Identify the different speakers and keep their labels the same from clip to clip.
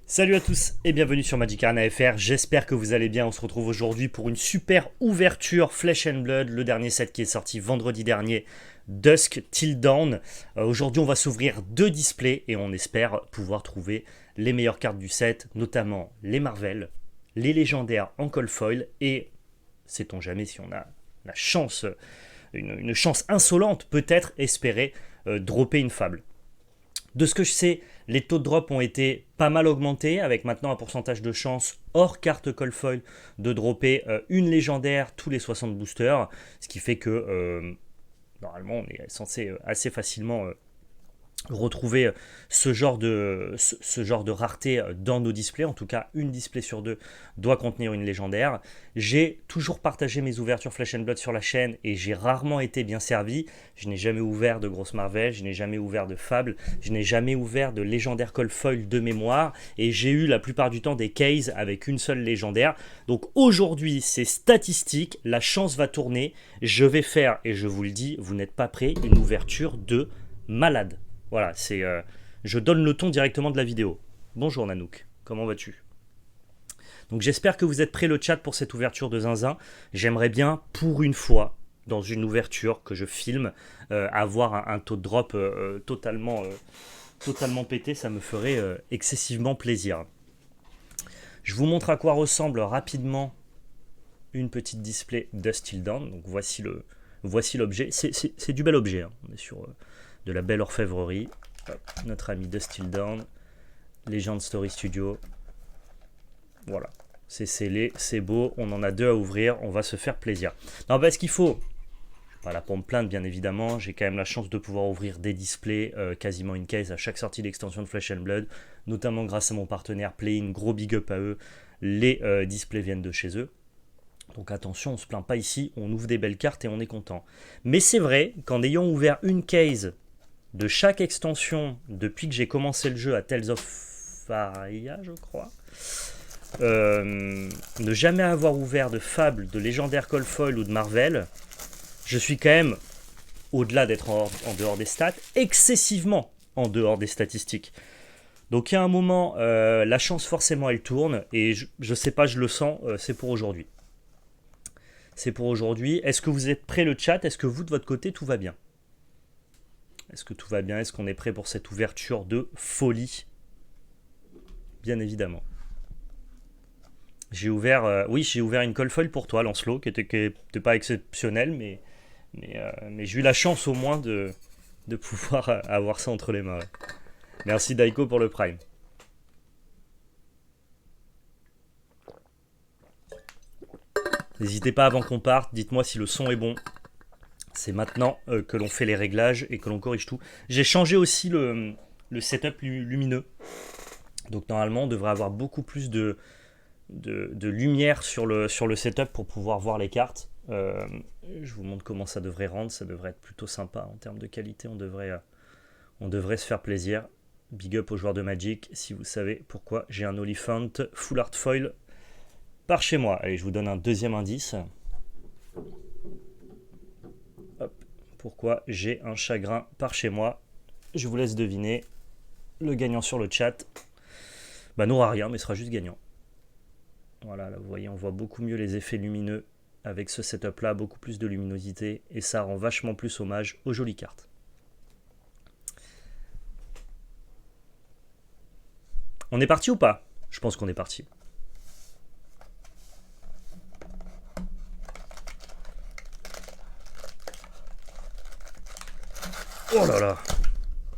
Speaker 1: Salut à tous et bienvenue sur Magic Arena FR, j'espère que vous allez bien. On se retrouve aujourd'hui pour une super ouverture Flesh and Blood, le dernier set qui est sorti vendredi dernier, Dusk Till Dawn. Aujourd'hui on va s'ouvrir deux displays et on espère pouvoir trouver les meilleures cartes du set, notamment les Marvel, les légendaires en call foil et, sait-on jamais si on a la chance, une chance insolente peut-être espérer dropper une fable. De ce que je sais, les taux de drop ont été pas mal augmentés, avec maintenant un pourcentage de chance hors carte call foil de dropper une légendaire tous les 60 boosters, ce qui fait que normalement on est censé assez facilement retrouver ce genre de rareté dans nos displays. En tout cas, une display sur deux doit contenir une légendaire. J'ai toujours partagé mes ouvertures Flesh and Blood sur la chaîne et j'ai rarement été bien servi. Je n'ai jamais ouvert de grosse Marvel, je n'ai jamais ouvert de Fable, je n'ai jamais ouvert de légendaire call foil de mémoire et j'ai eu la plupart du temps des cases avec une seule légendaire. Donc aujourd'hui, c'est statistique, la chance va tourner. Je vais faire, et je vous le dis, vous n'êtes pas prêts, une ouverture de malade. Voilà, je donne le ton directement de la vidéo. Bonjour Nanook, comment vas-tu? Donc j'espère que vous êtes prêts le chat pour cette ouverture de zinzin. J'aimerais bien, pour une fois, dans une ouverture que je filme, avoir un taux de drop totalement pété. Ça me ferait excessivement plaisir. Je vous montre à quoi ressemble rapidement une petite display Dusk Till Dawn. Donc voici l'objet. C'est du bel objet, hein. On est sur de la belle orfèvrerie. Hop, notre ami Dusk Till Dawn, Legend Story Studio. Voilà, c'est scellé, c'est beau, on en a deux à ouvrir, on va se faire plaisir. Non, parce qu'il faut, pas là pour me plaindre bien évidemment, j'ai quand même la chance de pouvoir ouvrir des displays, quasiment une case à chaque sortie d'extension de Flesh and Blood, notamment grâce à mon partenaire Playing, gros big up à eux, les displays viennent de chez eux. Donc attention, on ne se plaint pas ici, on ouvre des belles cartes et on est content. Mais c'est vrai qu'en ayant ouvert une case de chaque extension depuis que j'ai commencé le jeu à Tales of Faria, je crois, ne jamais avoir ouvert de Fable, de légendaire call foil ou de Marvel, je suis quand même, au-delà d'être en dehors des stats, excessivement en dehors des statistiques. Donc il y a un moment, la chance forcément elle tourne, et je sais pas, je le sens, c'est pour aujourd'hui. C'est pour aujourd'hui. Est-ce que vous êtes prêts le chat? Est-ce que vous de votre côté tout va bien? Est-ce que tout va bien? Est-ce qu'on est prêt pour cette ouverture de folie? Bien évidemment. J'ai ouvert, j'ai ouvert une call foil pour toi, Lancelot, qui était pas exceptionnelle, mais j'ai eu la chance au moins de pouvoir avoir ça entre les mains. Ouais. Merci Daiko pour le prime. N'hésitez pas avant qu'on parte, dites-moi si le son est bon. C'est maintenant que l'on fait les réglages et que l'on corrige tout. J'ai changé aussi le setup lumineux. Donc normalement, on devrait avoir beaucoup plus de lumière sur le setup pour pouvoir voir les cartes. Je vous montre comment ça devrait rendre. Ça devrait être plutôt sympa en termes de qualité. On devrait se faire plaisir. Big up aux joueurs de Magic si vous savez pourquoi j'ai un Oliphant Full Art Foil par chez moi. Allez, je vous donne un deuxième indice. Hop, pourquoi j'ai un chagrin par chez moi. Je vous laisse deviner. Le gagnant sur le chat n'aura rien, mais sera juste gagnant. Voilà, là vous voyez, on voit beaucoup mieux les effets lumineux avec ce setup là, beaucoup plus de luminosité, et ça rend vachement plus hommage aux jolies cartes. On est parti ou pas? Je pense qu'on est parti. Oh là là.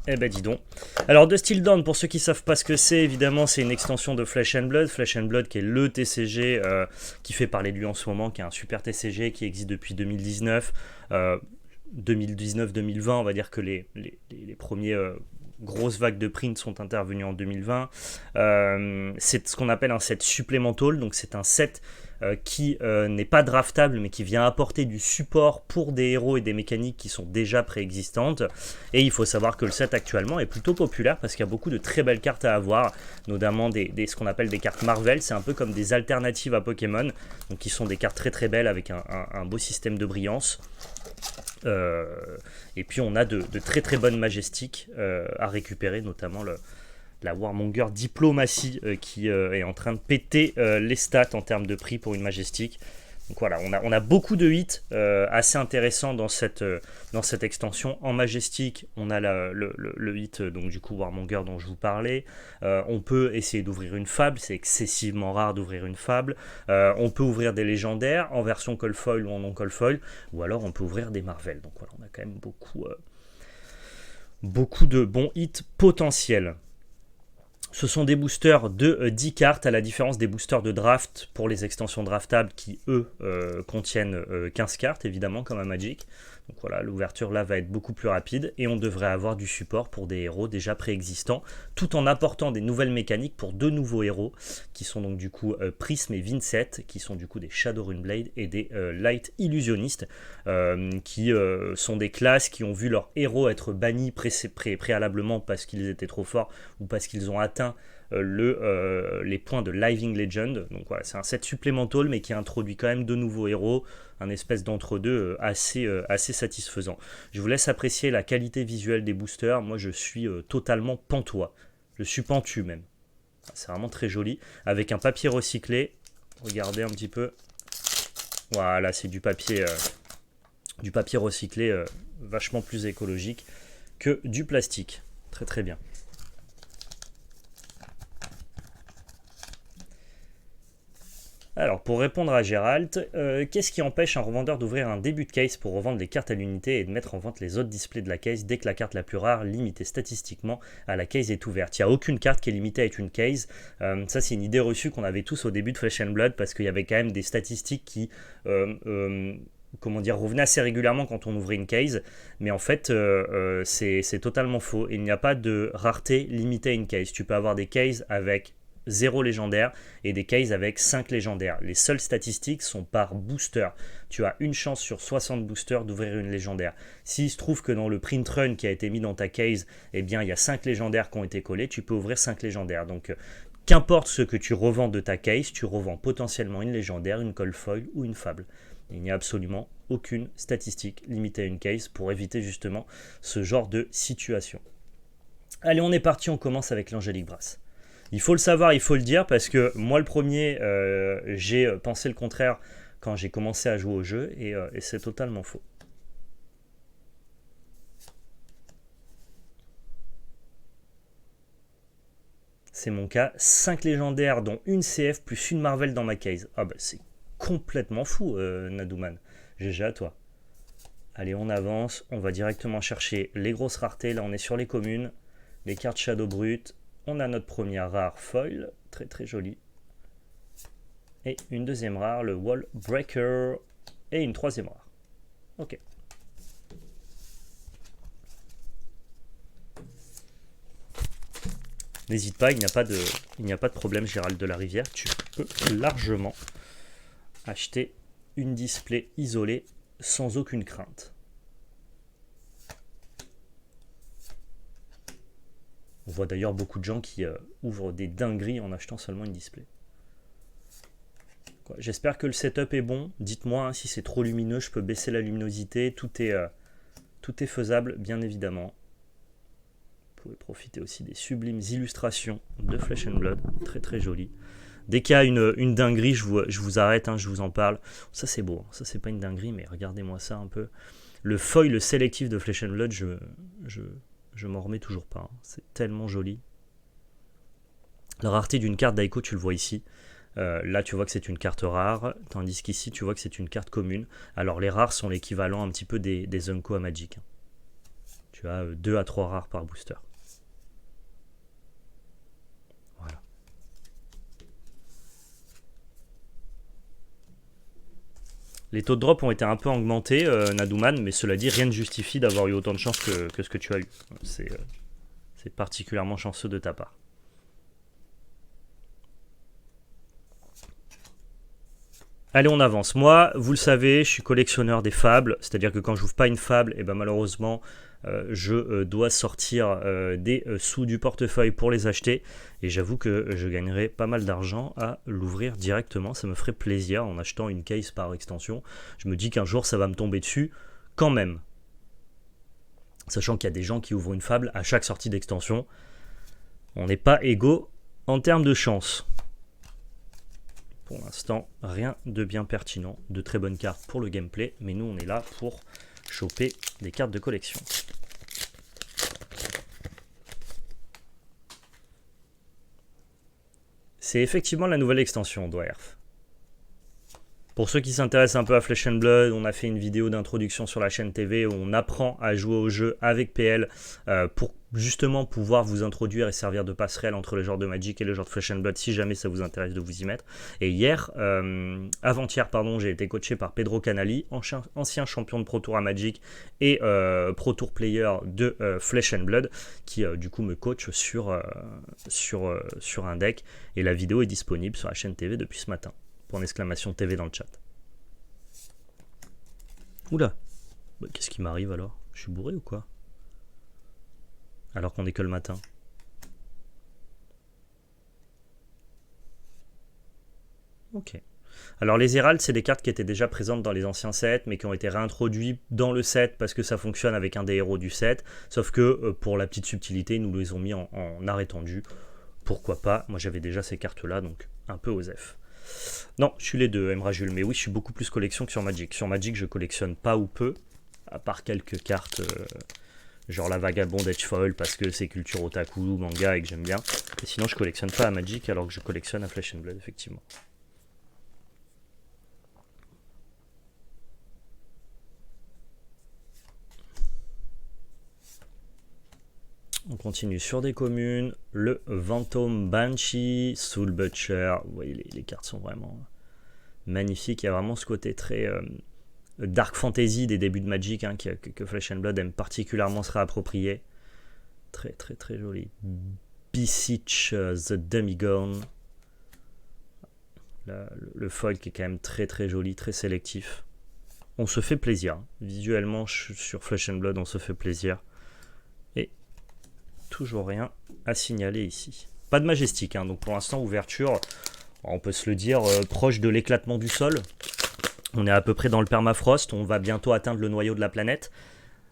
Speaker 1: Eh ben dis donc. Alors Dusk Till Dawn, pour ceux qui ne savent pas ce que c'est, évidemment c'est une extension de Flesh and Blood. Flesh and Blood qui est le TCG qui fait parler de lui en ce moment, qui est un super TCG qui existe depuis 2019. 2019-2020, on va dire que les premiers grosses vagues de print sont intervenues en 2020. C'est ce qu'on appelle un set supplemental, donc c'est un set qui n'est pas draftable mais qui vient apporter du support pour des héros et des mécaniques qui sont déjà préexistantes. Et il faut savoir que le set actuellement est plutôt populaire parce qu'il y a beaucoup de très belles cartes à avoir, notamment ce qu'on appelle des cartes Marvel. C'est un peu comme des alternatives à Pokémon, donc qui sont des cartes très très belles avec un beau système de brillance. Et puis on a de très très bonnes majestiques à récupérer, notamment la Warmonger Diplomatie qui est en train de péter les stats en termes de prix pour une Majestic. Donc voilà, on a beaucoup de hits assez intéressants dans cette extension. En Majestic, on a le hit donc du coup Warmonger dont je vous parlais. On peut essayer d'ouvrir une fable, c'est excessivement rare d'ouvrir une fable. On peut ouvrir des légendaires en version call foil ou en non call foil, ou alors on peut ouvrir des Marvel. Donc voilà, on a quand même beaucoup de bons hits potentiels. Ce sont des boosters de 10 cartes, à la différence des boosters de draft pour les extensions draftables qui, eux, contiennent 15 cartes, évidemment, comme un Magic. Donc voilà, l'ouverture là va être beaucoup plus rapide et on devrait avoir du support pour des héros déjà préexistants, tout en apportant des nouvelles mécaniques pour deux nouveaux héros, qui sont donc du coup Prism et Vincent, qui sont du coup des Shadowrun Blade et des Light Illusionnistes, qui sont des classes qui ont vu leurs héros être bannis préalablement parce qu'ils étaient trop forts ou parce qu'ils ont atteint les points de Living Legend. Donc voilà, c'est un set supplémental mais qui introduit quand même de nouveaux héros, un espèce d'entre-deux assez satisfaisant. Je vous laisse apprécier la qualité visuelle des boosters. Moi je suis totalement pantois, je suis pentu même. C'est vraiment très joli, avec un papier recyclé. Regardez un petit peu, voilà, c'est du papier recyclé, vachement plus écologique que du plastique. Très très bien. Alors, pour répondre à Gérald, qu'est-ce qui empêche un revendeur d'ouvrir un début de case pour revendre les cartes à l'unité et de mettre en vente les autres displays de la case dès que la carte la plus rare, limitée statistiquement à la case, est ouverte? Il n'y a aucune carte qui est limitée à être une case. Ça, c'est une idée reçue qu'on avait tous au début de Flesh and Blood, parce qu'il y avait quand même des statistiques qui revenaient assez régulièrement quand on ouvrait une case. Mais en fait, c'est totalement faux. Il n'y a pas de rareté limitée à une case. Tu peux avoir des cases avec 0 légendaire et des cases avec 5 légendaires. Les seules statistiques sont par booster. Tu as une chance sur 60 boosters d'ouvrir une légendaire. S'il se trouve que dans le print run qui a été mis dans ta case, eh bien, il y a 5 légendaires qui ont été collés, tu peux ouvrir 5 légendaires. Donc, qu'importe ce que tu revends de ta case, tu revends potentiellement une légendaire, une call foil ou une fable. Il n'y a absolument aucune statistique limitée à une case pour éviter justement ce genre de situation. Allez, on est parti, on commence avec l'Angélique Brass. Il faut le savoir, il faut le dire, parce que moi le premier, j'ai pensé le contraire quand j'ai commencé à jouer au jeu, et c'est totalement faux. C'est mon cas, 5 légendaires dont une CF plus une Marvel dans ma case. Ah bah c'est complètement fou, Nadouman. GG à toi. Allez, on avance, on va directement chercher les grosses raretés. Là on est sur les communes, les cartes Shadow Brut. On a notre première rare foil, très très jolie. Et une deuxième rare, le Wall Breaker. Et une troisième rare. Ok. N'hésite pas, il n'y a pas de problème, Gérald de la Rivière. Tu peux largement acheter une display isolée sans aucune crainte. On voit d'ailleurs beaucoup de gens qui ouvrent des dingueries en achetant seulement une display. J'espère que le setup est bon. Dites-moi hein, si c'est trop lumineux, je peux baisser la luminosité. Tout est faisable, bien évidemment. Vous pouvez profiter aussi des sublimes illustrations de Flesh and Blood. Très très jolies. Dès qu'il y a une dinguerie, je vous arrête, hein, je vous en parle. Ça c'est beau, hein. Ça c'est pas une dinguerie, mais regardez-moi ça un peu. Le foil sélectif de Flesh and Blood, je m'en remets toujours pas, hein. C'est tellement joli. La rareté d'une carte d'Aiko, tu le vois ici. Là, tu vois que c'est une carte rare, tandis qu'ici, tu vois que c'est une carte commune. Alors, les rares sont l'équivalent un petit peu des Unco à Magic. Tu as 2 à 3 rares par booster. Voilà. Les taux de drop ont été un peu augmentés, Nadouman, mais cela dit, rien ne justifie d'avoir eu autant de chance que ce que tu as eu. C'est particulièrement chanceux de ta part. Allez, on avance. Moi, vous le savez, je suis collectionneur des fables, c'est-à-dire que quand je n'ouvre pas une fable, et ben malheureusement, je dois sortir des sous du portefeuille pour les acheter, et j'avoue que je gagnerais pas mal d'argent à l'ouvrir directement. Ça me ferait plaisir en achetant une case par extension. Je me dis qu'un jour, ça va me tomber dessus quand même. Sachant qu'il y a des gens qui ouvrent une fable à chaque sortie d'extension. On n'est pas égaux en termes de chance. Pour l'instant, rien de bien pertinent. De très bonnes cartes pour le gameplay, mais nous, on est là pour choper des cartes de collection. C'est effectivement la nouvelle extension d'Oerf. Pour ceux qui s'intéressent un peu à Flesh and Blood, on a fait une vidéo d'introduction sur la chaîne TV où on apprend à jouer au jeu avec PL pour justement pouvoir vous introduire et servir de passerelle entre le genre de Magic et le genre de Flesh and Blood si jamais ça vous intéresse de vous y mettre. Et avant-hier, j'ai été coaché par Pedro Canali, ancien champion de Pro Tour à Magic et Pro Tour player de Flesh and Blood, qui du coup me coach sur un deck. Et la vidéo est disponible sur la chaîne TV depuis ce matin. Pour une exclamation TV dans le chat. Oula, qu'est-ce qui m'arrive alors? Je suis bourré ou quoi? Alors qu'on est que le matin. Ok. Alors les Heralds, c'est des cartes qui étaient déjà présentes dans les anciens sets, mais qui ont été réintroduits dans le set parce que ça fonctionne avec un des héros du set. Sauf que pour la petite subtilité, ils nous les ont mis en arrêt tendu. Pourquoi pas? Moi j'avais déjà ces cartes-là, donc un peu osef. Non, je suis les deux, Emrajul, mais oui, je suis beaucoup plus collection que sur Magic. Sur Magic, je collectionne pas ou peu, à part quelques cartes, genre la Vagabond Edgefoil, parce que c'est culture otaku, manga, et que j'aime bien. Et sinon, je collectionne pas à Magic, alors que je collectionne à Flesh and Blood, effectivement. On continue sur des communes, le Phantom Banshee, Soul Butcher. Vous voyez, les cartes sont vraiment magnifiques. Il y a vraiment ce côté très dark fantasy des débuts de Magic que Flesh and Blood aime particulièrement se réapproprier. Très très très joli. Beseech the Demigorgon. Le foil qui est quand même très très joli, très sélectif. On se fait plaisir. Visuellement, sur Flesh and Blood, on se fait plaisir. Et toujours rien à signaler ici. Pas de majestique, donc pour l'instant, ouverture, on peut se le dire, proche de l'éclatement du sol. On est à peu près dans le permafrost, on va bientôt atteindre le noyau de la planète.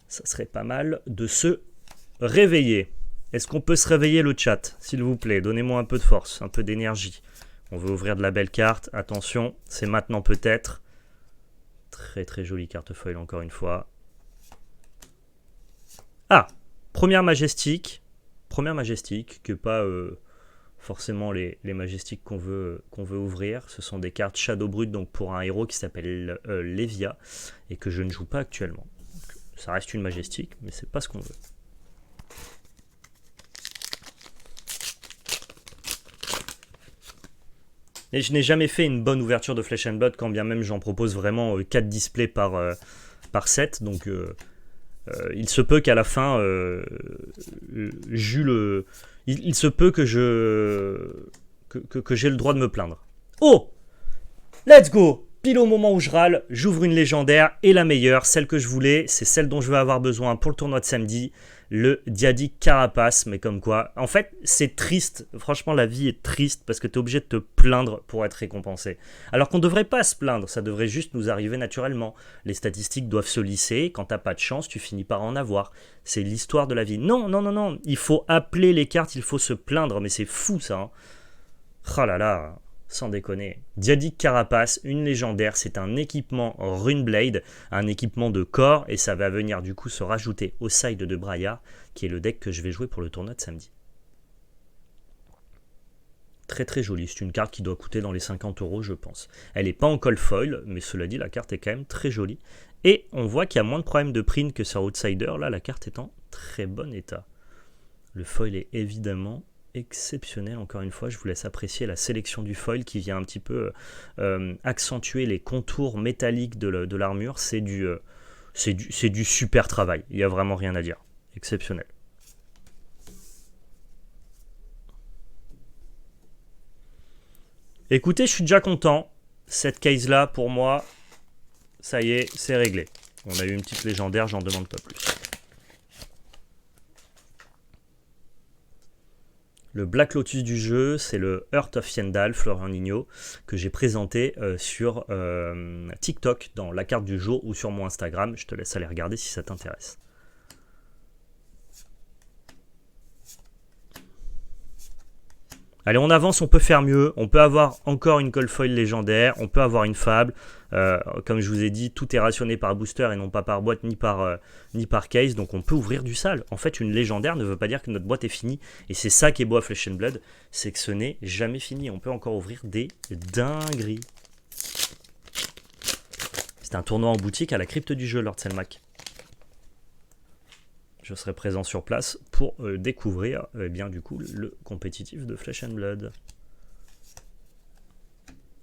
Speaker 1: Ça serait pas mal de se réveiller. Est-ce qu'on peut se réveiller le chat, s'il vous plaît? Donnez-moi un peu de force, un peu d'énergie. On veut ouvrir de la belle carte. Attention, c'est maintenant peut-être. Très très jolie carte foil encore une fois. Ah, première majestique, que pas forcément les majestiques qu'on veut ouvrir. Ce sont des cartes Shadow Brut, donc pour un héros qui s'appelle Levia, et que je ne joue pas actuellement. Donc, ça reste une majestique, mais c'est pas ce qu'on veut. Et je n'ai jamais fait une bonne ouverture de Flesh and Blood, quand bien même j'en propose vraiment 4 displays par set. Donc il se peut qu'à la fin, il se peut que j'ai le droit de me plaindre. Oh, let's go! Pile au moment où je râle, j'ouvre une légendaire, et la meilleure, celle que je voulais, c'est celle dont je vais avoir besoin pour le tournoi de samedi, le Diadic Carapace. Mais comme quoi, en fait, c'est triste. Franchement, la vie est triste parce que tu es obligé de te plaindre pour être récompensé. Alors qu'on ne devrait pas se plaindre, ça devrait juste nous arriver naturellement. Les statistiques doivent se lisser, quand t'as pas de chance, tu finis par en avoir. C'est l'histoire de la vie. Non, non, non, non, il faut appeler les cartes, il faut se plaindre, mais c'est fou ça. Oh là là, sans déconner. Diadic Carapace, une légendaire, c'est un équipement Runeblade, un équipement de corps, et ça va venir du coup se rajouter au side de Braillard, qui est le deck que je vais jouer pour le tournoi de samedi. Très très jolie, c'est une carte qui doit coûter dans les 50 €, je pense. Elle n'est pas en cold foil, mais cela dit, la carte est quand même très jolie. Et on voit qu'il y a moins de problèmes de print que sur Outsider, là la carte est en très bon état. Le foil est évidemment exceptionnel. Encore une fois, je vous laisse apprécier la sélection du foil qui vient un petit peu accentuer les contours métalliques de l'armure. C'est du super travail, il n'y a vraiment rien à dire. Exceptionnel. Écoutez, je suis déjà content. Cette case là, pour moi, ça y est, c'est réglé. On a eu une petite légendaire, j'en demande pas plus. Le Black Lotus du jeu, c'est le Heart of Yendal, Florian Nino, que j'ai présenté sur TikTok, dans la carte du jour, ou sur mon Instagram. Je te laisse aller regarder si ça t'intéresse. Allez, on avance, on peut faire mieux. On peut avoir encore une cold foil légendaire. On peut avoir une fable. Comme je vous ai dit, tout est rationné par booster et non pas par boîte ni par case. Donc on peut ouvrir du sale. En fait, une légendaire ne veut pas dire que notre boîte est finie. Et c'est ça qui est beau à Flesh and Blood. C'est que ce n'est jamais fini. On peut encore ouvrir des dingueries. C'est un tournoi en boutique à la crypte du jeu, Lord Selmac. Je serai présent sur place pour découvrir bien du coup le compétitif de Flesh and Blood.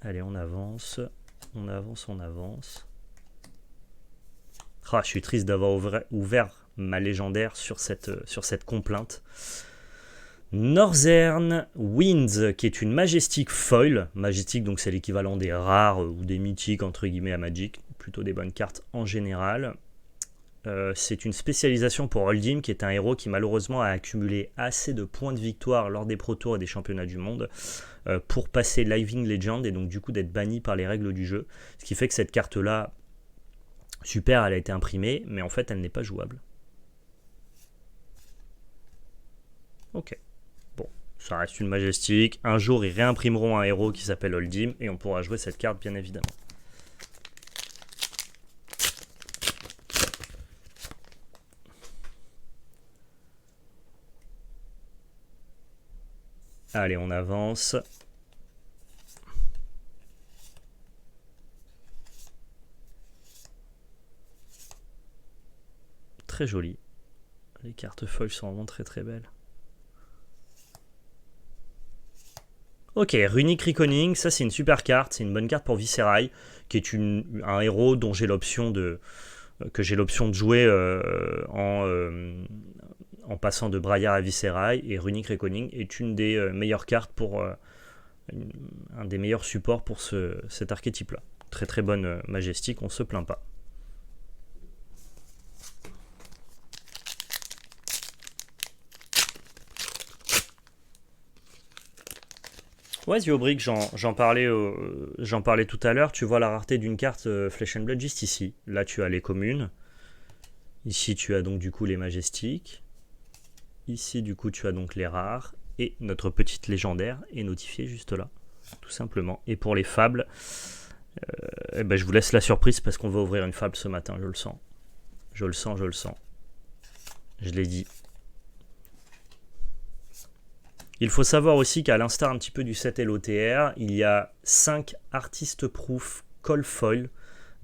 Speaker 1: Allez, on avance, on avance, on avance. Ah, je suis triste d'avoir ouvert ma légendaire sur cette complainte. Northern Winds, qui est une Majestic Foil. Majestic, donc c'est l'équivalent des rares ou des mythiques entre guillemets à Magic. Plutôt des bonnes cartes en général. C'est une spécialisation pour Oldhim, qui est un héros qui malheureusement a accumulé assez de points de victoire lors des Pro Tours et des championnats du monde pour passer Living Legend et donc du coup d'être banni par les règles du jeu. Ce qui fait que cette carte-là, super, elle a été imprimée, mais en fait elle n'est pas jouable. Ok, bon, ça reste une Majestic. Un jour ils réimprimeront un héros qui s'appelle Oldhim et on pourra jouer cette carte bien évidemment. Allez, on avance. Très joli. Les cartes foils sont vraiment très très belles. Ok, Runic Reckoning, ça c'est une super carte. C'est une bonne carte pour Viserai, qui est un héros dont j'ai l'option de jouer en passant de Braillard à Viserai, et Runic Reckoning est une des meilleures cartes pour un des meilleurs supports pour cet archétype là. Très très bonne Majestic, on se plaint pas. Ouais, Ziobrick, j'en parlais tout à l'heure. Tu vois la rareté d'une carte Flesh and Blood juste ici. Là tu as les communes. Ici tu as donc du coup les Majestiques. Ici, du coup, tu as donc les rares. Et notre petite légendaire est notifiée juste là. Tout simplement. Et pour les fables, je vous laisse la surprise parce qu'on va ouvrir une fable ce matin. Je le sens. Je le sens, je le sens. Je l'ai dit. Il faut savoir aussi qu'à l'instar un petit peu du set LOTR, il y a 5 artistes proof call foil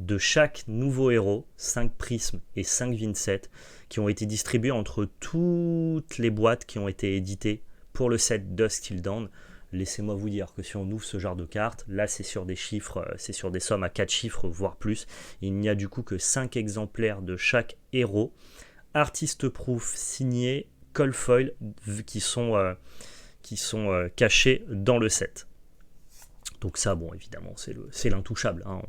Speaker 1: de chaque nouveau héros, 5 prismes et 5 Vincent, qui ont été distribués entre toutes les boîtes qui ont été éditées pour le set Dusk Till Dawn. Laissez-moi vous dire que si on ouvre ce genre de cartes, là c'est sur des chiffres, c'est sur des sommes à 4 chiffres, voire plus. Il n'y a du coup que 5 exemplaires de chaque héros. Artist proof signé, call foil, qui sont cachés dans le set. Donc ça, bon, évidemment, c'est l'intouchable, hein.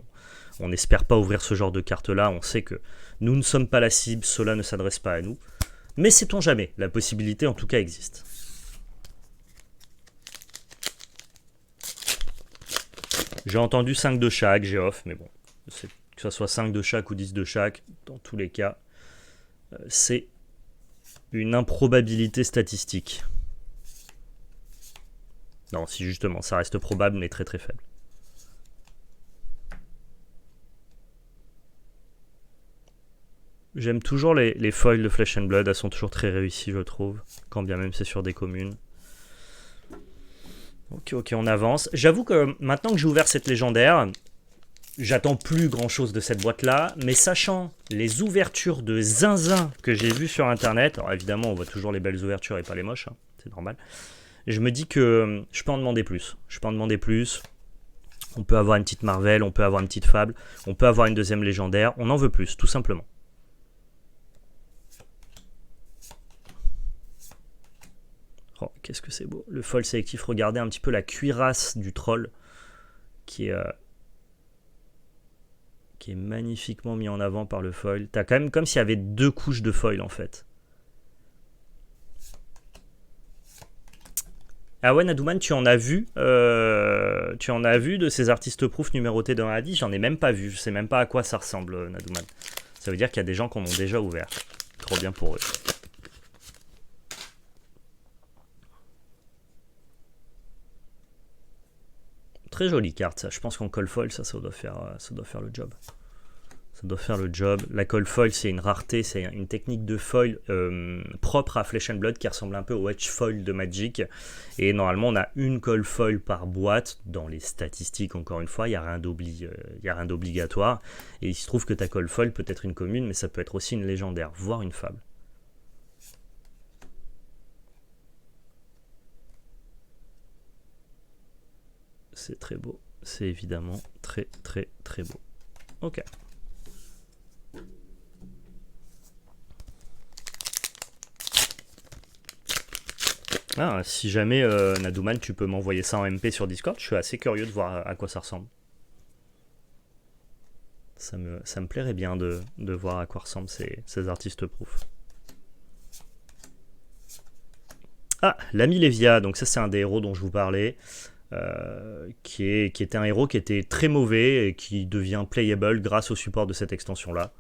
Speaker 1: On n'espère pas ouvrir ce genre de carte-là. On sait que nous ne sommes pas la cible, cela ne s'adresse pas à nous. Mais sait-on jamais, la possibilité en tout cas existe. J'ai entendu 5 de chaque, j'ai off, mais bon, que ce soit 5 de chaque ou 10 de chaque, dans tous les cas, c'est une improbabilité statistique. Non, si justement, ça reste probable, mais très très faible. J'aime toujours les foils de Flesh and Blood, elles sont toujours très réussies, je trouve, quand bien même c'est sur des communes. Ok, on avance. J'avoue que maintenant que j'ai ouvert cette légendaire, j'attends plus grand chose de cette boîte-là, mais sachant les ouvertures de zinzin que j'ai vues sur internet, alors évidemment on voit toujours les belles ouvertures et pas les moches, hein, c'est normal, je me dis que je peux en demander plus. On peut avoir une petite Marvel, on peut avoir une petite Fable, on peut avoir une deuxième légendaire, on en veut plus, tout simplement. Oh, qu'est-ce que c'est beau. Le foil sélectif, regardez un petit peu la cuirasse du troll qui est magnifiquement mis en avant par le foil. T'as quand même comme s'il y avait 2 couches de foil en fait. Ah ouais, Nadouman, tu en as vu de ces artistes proof numérotés dans la 10? J'en ai même pas vu. Je sais même pas à quoi ça ressemble, Nadouman. Ça veut dire qu'il y a des gens qui en ont déjà ouvert. Trop bien pour eux. très jolie carte, ça. Je pense qu'en call foil, ça doit faire le job. Ça doit faire le job. La call foil, c'est une rareté, c'est une technique de foil propre à Flesh and Blood qui ressemble un peu au edge foil de Magic. Et normalement, on a une call foil par boîte. Dans les statistiques, encore une fois, il n'y a rien d'obligatoire. Et il se trouve que ta call foil peut être une commune, mais ça peut être aussi une légendaire, voire une fable. C'est très beau. C'est évidemment très très très beau. Ok. Ah, si jamais Nadouman, tu peux m'envoyer ça en MP sur Discord, je suis assez curieux de voir à quoi ça ressemble. Ça me plairait bien de voir à quoi ressemblent ces artistes proof. Ah, l'ami Lévia, donc ça c'est un des héros dont je vous parlais, qui était un héros qui était très mauvais et qui devient playable grâce au support de cette extension-là.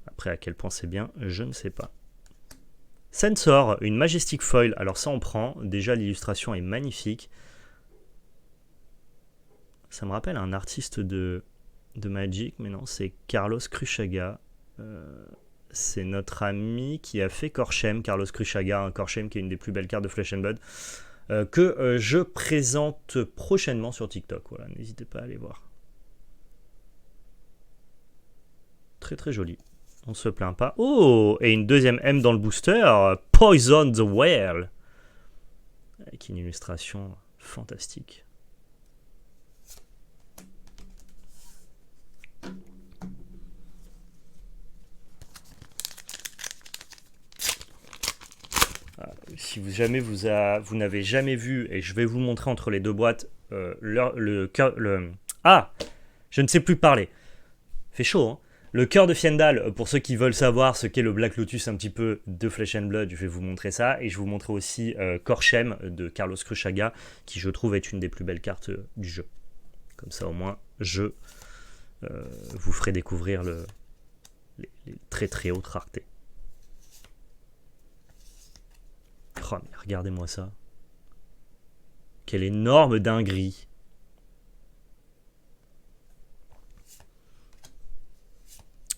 Speaker 1: Après, à quel point c'est bien, je ne sais pas. Sensor, une Majestic Foil. Alors ça, on prend. Déjà, l'illustration est magnifique. Ça me rappelle un artiste de Magic, mais non, c'est Carlos Cruchaga. C'est notre ami qui a fait Korchem, Carlos Cruchaga, un Korchem qui est une des plus belles cartes de Flesh and Blood, que je présente prochainement sur TikTok. Voilà, n'hésitez pas à aller voir. Très très joli. On se plaint pas. Oh, et une deuxième M dans le booster, Poison the Whale, avec une illustration fantastique. Si jamais vous n'avez jamais vu, et je vais vous montrer entre les deux boîtes, Ah, je ne sais plus parler. Fait chaud, hein. Le cœur de Fiendal, pour ceux qui veulent savoir ce qu'est le Black Lotus un petit peu de Flesh and Blood, je vais vous montrer ça. Et je vous montrerai aussi Korchem de Carlos Cruchaga, qui je trouve est une des plus belles cartes du jeu. Comme ça au moins, je vous ferai découvrir les très très hautes raretés. Oh, mais regardez-moi ça. Quelle énorme dinguerie.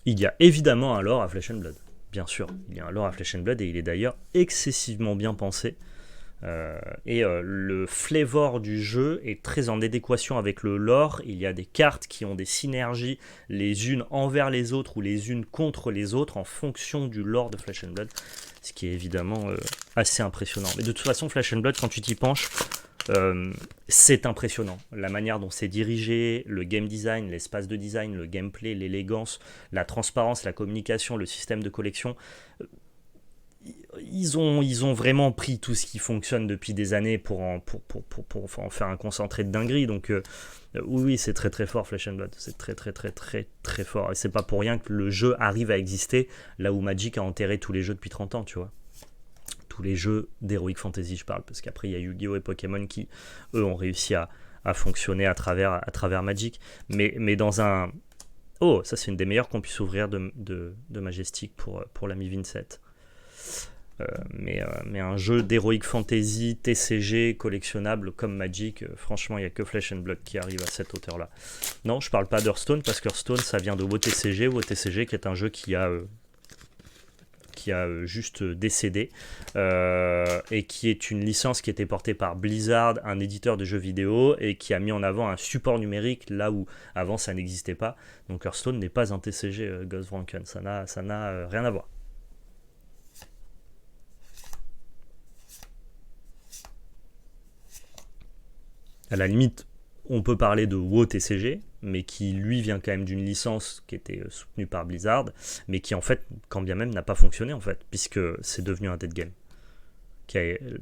Speaker 1: Il y a évidemment un lore à Flesh and Blood. Bien sûr, il y a un lore à Flesh and Blood et il est d'ailleurs excessivement bien pensé. Le flavor du jeu est très en adéquation avec le lore. Il y a des cartes qui ont des synergies les unes envers les autres ou les unes contre les autres en fonction du lore de Flesh and Blood, ce qui est évidemment assez impressionnant. Mais de toute façon, Flesh and Blood, quand tu t'y penches, c'est impressionnant. La manière dont c'est dirigé, le game design, l'espace de design, le gameplay, l'élégance, la transparence, la communication, le système de collection. Ils ont vraiment pris tout ce qui fonctionne depuis des années pour en faire un concentré de dinguerie. Donc oui, c'est très très fort Flesh and Blood. C'est très très très très très fort. Et c'est pas pour rien que le jeu arrive à exister là où Magic a enterré tous les jeux depuis 30 ans, tu vois. Tous les jeux d'Heroic Fantasy, je parle, parce qu'après il y a Yu-Gi-Oh! Et Pokémon qui, eux, ont réussi à fonctionner à travers Magic. Mais dans un... Oh, ça c'est une des meilleures qu'on puisse ouvrir de Majestic pour l'ami Vincent. Mais un jeu d'Heroic Fantasy, TCG, collectionnable comme Magic, franchement, il n'y a que Flesh and Blood qui arrive à cette hauteur-là. Non, je parle pas d'Hearthstone, parce qu'Hearthstone, ça vient de WOTCG, WOTCG qui est un jeu qui a juste décédé, et qui est une licence qui était portée par Blizzard, un éditeur de jeux vidéo, et qui a mis en avant un support numérique là où avant ça n'existait pas. Donc Hearthstone n'est pas un TCG, Ghostwranken, ça n'a rien à voir. À la limite, on peut parler de WoW TCG, mais qui lui vient quand même d'une licence qui était soutenue par Blizzard, mais qui en fait, quand bien même, n'a pas fonctionné en fait, puisque c'est devenu un dead game,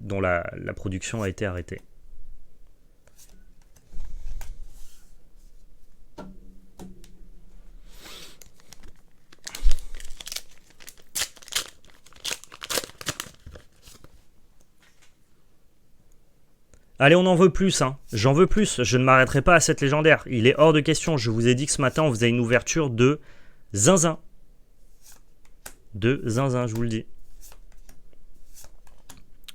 Speaker 1: dont la production a été arrêtée. Allez, on en veut plus, hein. J'en veux plus, je ne m'arrêterai pas à cette légendaire. Il est hors de question, je vous ai dit que ce matin, on faisait une ouverture de zinzin. De zinzin, je vous le dis.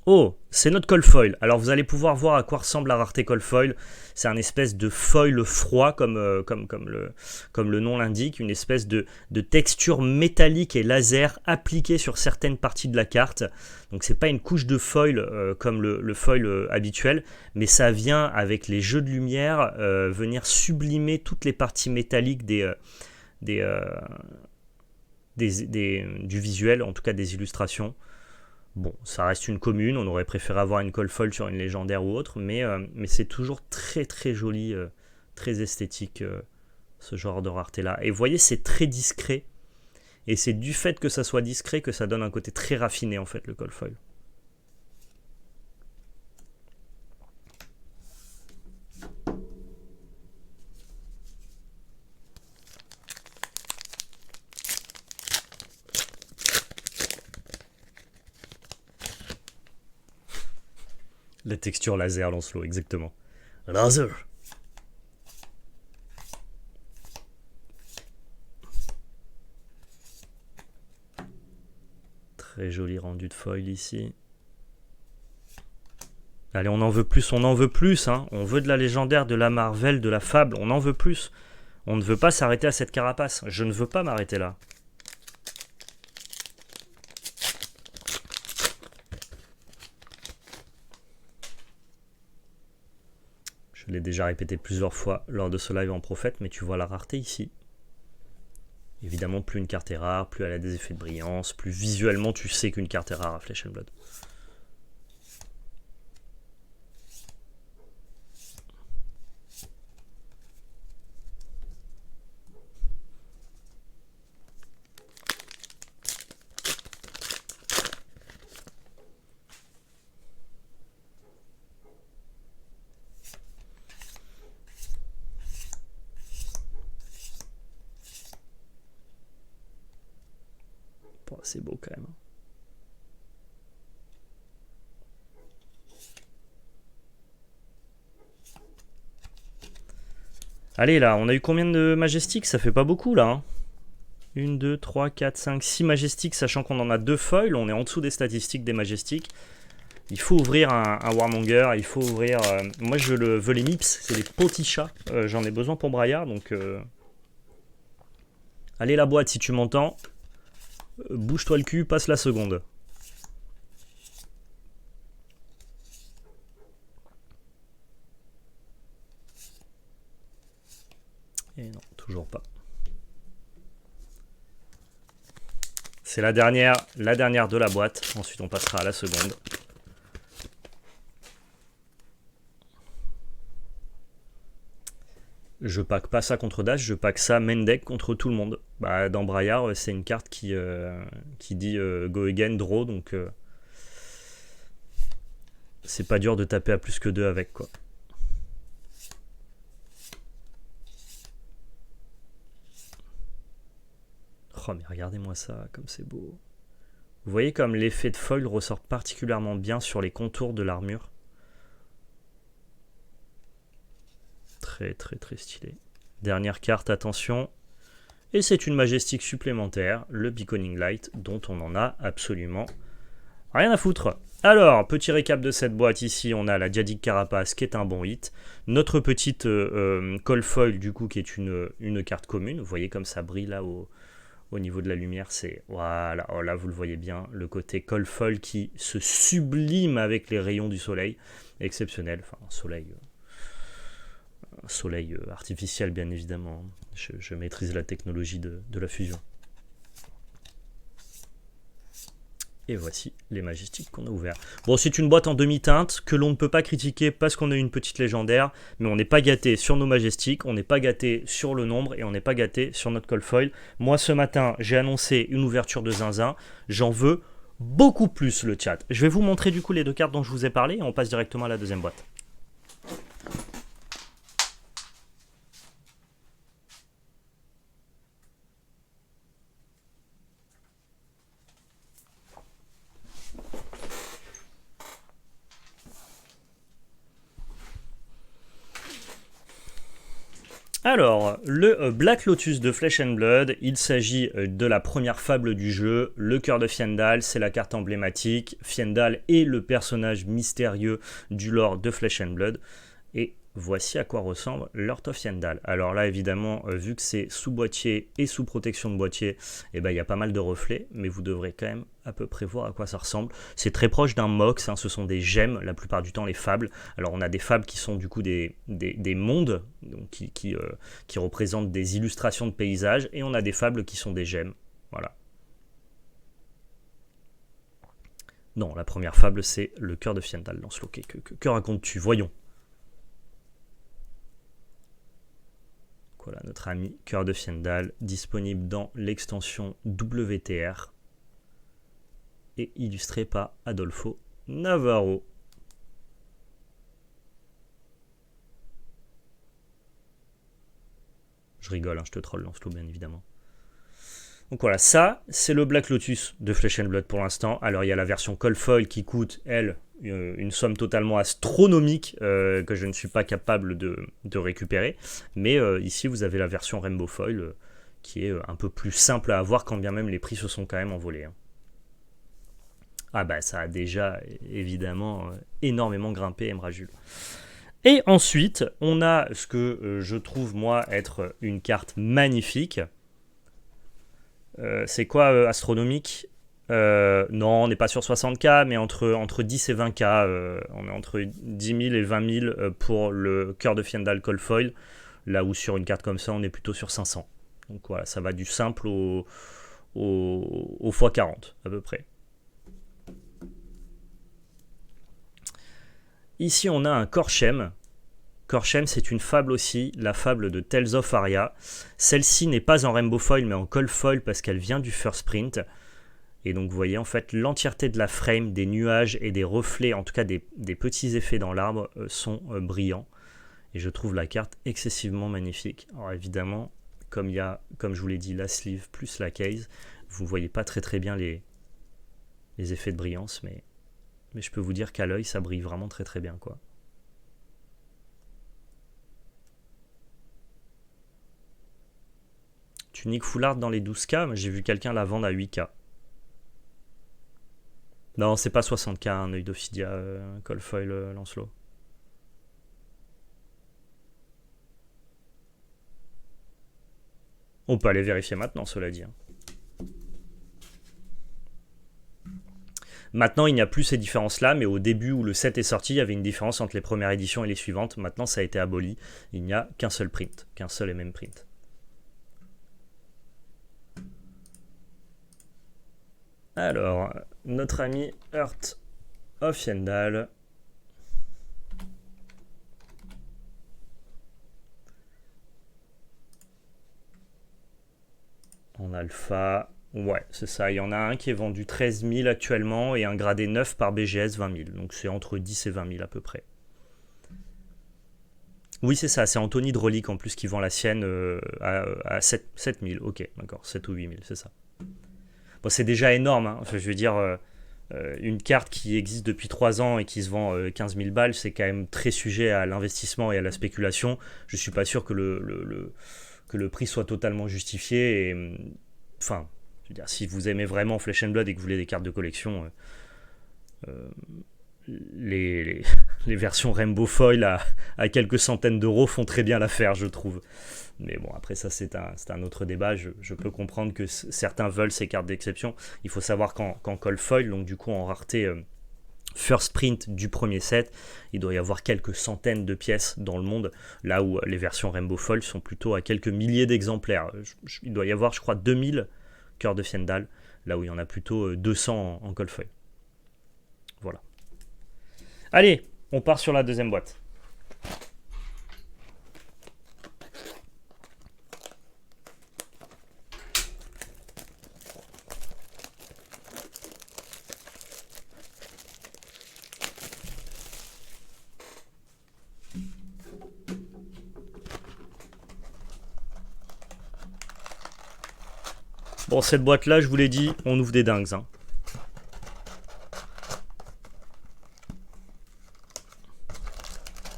Speaker 1: Oh, c'est notre call foil. Alors vous allez pouvoir voir à quoi ressemble la rareté call foil. C'est un espèce de foil froid comme le nom l'indique, une espèce de texture métallique et laser appliquée sur certaines parties de la carte. Donc c'est pas une couche de foil comme le foil habituel, mais ça vient avec les jeux de lumière venir sublimer toutes les parties métalliques des, euh, du visuel, en tout cas des illustrations. Bon, ça reste une commune, on aurait préféré avoir une call foil sur une légendaire ou autre, mais c'est toujours très très joli, très esthétique ce genre de rareté-là. Et vous voyez, c'est très discret, et c'est du fait que ça soit discret que ça donne un côté très raffiné en fait, le call foil. La texture laser, Lancelot, exactement. Laser. Très joli rendu de foil ici. Allez, on en veut plus, on en veut plus. Hein. On veut de la légendaire, de la Marvel, de la Fable, on en veut plus. On ne veut pas s'arrêter à cette carapace. Je ne veux pas m'arrêter là. Je l'ai déjà répété plusieurs fois lors de ce live en prophète, mais tu vois la rareté ici. Évidemment, plus une carte est rare, plus elle a des effets de brillance, plus visuellement tu sais qu'une carte est rare à Flesh and Blood. Bon, c'est beau quand même. Allez là, on a eu combien de Majestiques? Ça fait pas beaucoup là. Hein. 1, 2, 3, 4, 5, 6 Majestiques, sachant qu'on en a 2 foils, on est en dessous des statistiques des Majestiques. Il faut ouvrir un Warmonger, il faut ouvrir... moi je veux les Mips, c'est les petits chats, j'en ai besoin pour Braillard, donc... Allez la boîte si tu m'entends, bouge-toi le cul, passe la seconde. Et non, toujours pas. C'est la dernière de la boîte, ensuite on passera à la seconde. Je pack pas ça contre Dash, je pack ça main deck contre tout le monde. Bah, dans Braillard, c'est une carte qui dit go again, draw, donc c'est pas dur de taper à plus que 2 avec, quoi. Oh, mais regardez-moi ça, comme c'est beau. Vous voyez comme l'effet de foil ressort particulièrement bien sur les contours de l'armure. Très très très stylé. Dernière carte, attention. Et c'est une majestique supplémentaire, le Beaconing Light, dont on en a absolument rien à foutre. Alors, petit récap de cette boîte ici, on a la Diadic Carapace qui est un bon hit. Notre petite Call Foil du coup qui est une carte commune. Vous voyez comme ça brille là au niveau de la lumière, c'est... Voilà, oh, là vous le voyez bien, le côté Call Foil qui se sublime avec les rayons du soleil. Exceptionnel, enfin soleil artificiel bien évidemment. Je maîtrise la technologie de la fusion. Et voici les Majestiques qu'on a ouverts. Bon, c'est une boîte en demi-teinte que l'on ne peut pas critiquer parce qu'on a une petite légendaire, mais on n'est pas gâté sur nos Majestiques, on n'est pas gâté sur le nombre et on n'est pas gâté sur notre Call Foil. Moi, ce matin, j'ai annoncé une ouverture de zinzin. J'en veux beaucoup plus, le chat. Je vais vous montrer du coup les 2 cartes dont je vous ai parlé et on passe directement à la deuxième boîte. Alors, le Black Lotus de Flesh and Blood, il s'agit de la première fable du jeu, le cœur de Fiendal, c'est la carte emblématique. Fiendal est le personnage mystérieux du lore de Flesh and Blood. Et voici à quoi ressemble Lord of Fiendal. Alors là, évidemment, vu que c'est sous boîtier et sous protection de boîtier, eh ben, il y a pas mal de reflets, mais vous devrez quand même à peu près voir à quoi ça ressemble. C'est très proche d'un mox, hein, ce sont des gemmes, la plupart du temps les fables. Alors on a des fables qui sont du coup des mondes, donc qui représentent des illustrations de paysages, et on a des fables qui sont des gemmes. Voilà. Non, la première fable, c'est le cœur de Fiendal, Lancelot. Que racontes-tu? Voyons. Voilà, notre ami Cœur de Fiendal, disponible dans l'extension WTR et illustré par Adolfo Navarro. Je rigole, hein, je te troll, Lancelot, bien évidemment. Donc voilà, ça, c'est le Black Lotus de Flesh and Blood pour l'instant. Alors, il y a la version Cold Foil qui coûte, elle, une somme totalement astronomique que je ne suis pas capable de récupérer. Mais ici, vous avez la version Rainbow Foil qui est un peu plus simple à avoir, quand bien même les prix se sont quand même envolés. Hein. Ah bah, ça a déjà, évidemment, énormément grimpé, Emrajul. Et ensuite, on a ce que je trouve, moi, être une carte magnifique. C'est quoi astronomique? Non, on n'est pas sur 60K, mais entre 10 et 20K. On est entre 10 000 et 20 000 pour le cœur de Fiendal Cold Foil. Là où sur une carte comme ça, on est plutôt sur 500. Donc voilà, ça va du simple au x40 à peu près. Ici, on a un Korchem. Korchem, c'est une fable aussi, la fable de Tales of Aria. Celle-ci n'est pas en Rainbow Foil, mais en Cold Foil parce qu'elle vient du First Print. Et donc, vous voyez, en fait, l'entièreté de la frame, des nuages et des reflets, en tout cas des petits effets dans l'arbre, sont brillants. Et je trouve la carte excessivement magnifique. Alors, évidemment, comme il y a, comme je vous l'ai dit, la sleeve plus la case, vous ne voyez pas très bien les effets de brillance, mais je peux vous dire qu'à l'œil, ça brille vraiment très bien, quoi. Tunique foulard dans les 12K, mais j'ai vu quelqu'un la vendre à 8K. Non, c'est pas 60K, un œil d'Ophidia, Cold Foil Lancelot. On peut aller vérifier maintenant, cela dit. Maintenant, il n'y a plus ces différences-là, mais au début où le set est sorti, il y avait une différence entre les premières éditions et les suivantes. Maintenant, ça a été aboli. Il n'y a qu'un seul print, qu'un seul et même print. Alors, notre ami Heart of Fiendal. En alpha, ouais, c'est ça. Il y en a un qui est vendu 13 000 actuellement et un gradé 9 par BGS 20 000. Donc c'est entre 10 et 20 000 à peu près. Oui, c'est ça. C'est Anthony Drolic en plus qui vend la sienne à 7 000. Ok, d'accord. 7 ou 8 000, c'est ça. Bon, c'est déjà énorme. Hein. Enfin, je veux dire, une carte qui existe depuis 3 ans et qui se vend 15 000 balles, c'est quand même très sujet à l'investissement et à la spéculation. Je ne suis pas sûr que le prix soit totalement justifié. Et, enfin, je veux dire, si vous aimez vraiment Flesh and Blood et que vous voulez des cartes de collection, les versions Rainbow Foil à quelques centaines d'euros font très bien l'affaire, je trouve. Mais bon, après ça, c'est un autre débat. Je peux comprendre que certains veulent ces cartes d'exception. Il faut savoir qu'en Cold Foil, donc du coup en rareté First Print du premier set, il doit y avoir quelques centaines de pièces dans le monde, là où les versions Rainbow Foil sont plutôt à quelques milliers d'exemplaires. Il doit y avoir, je crois, 2000 cœurs de Fiendal, là où il y en a plutôt 200 en Cold Foil. Voilà. Allez, on part sur la deuxième boîte. Bon, cette boîte-là, je vous l'ai dit, on ouvre des dingues. Hein.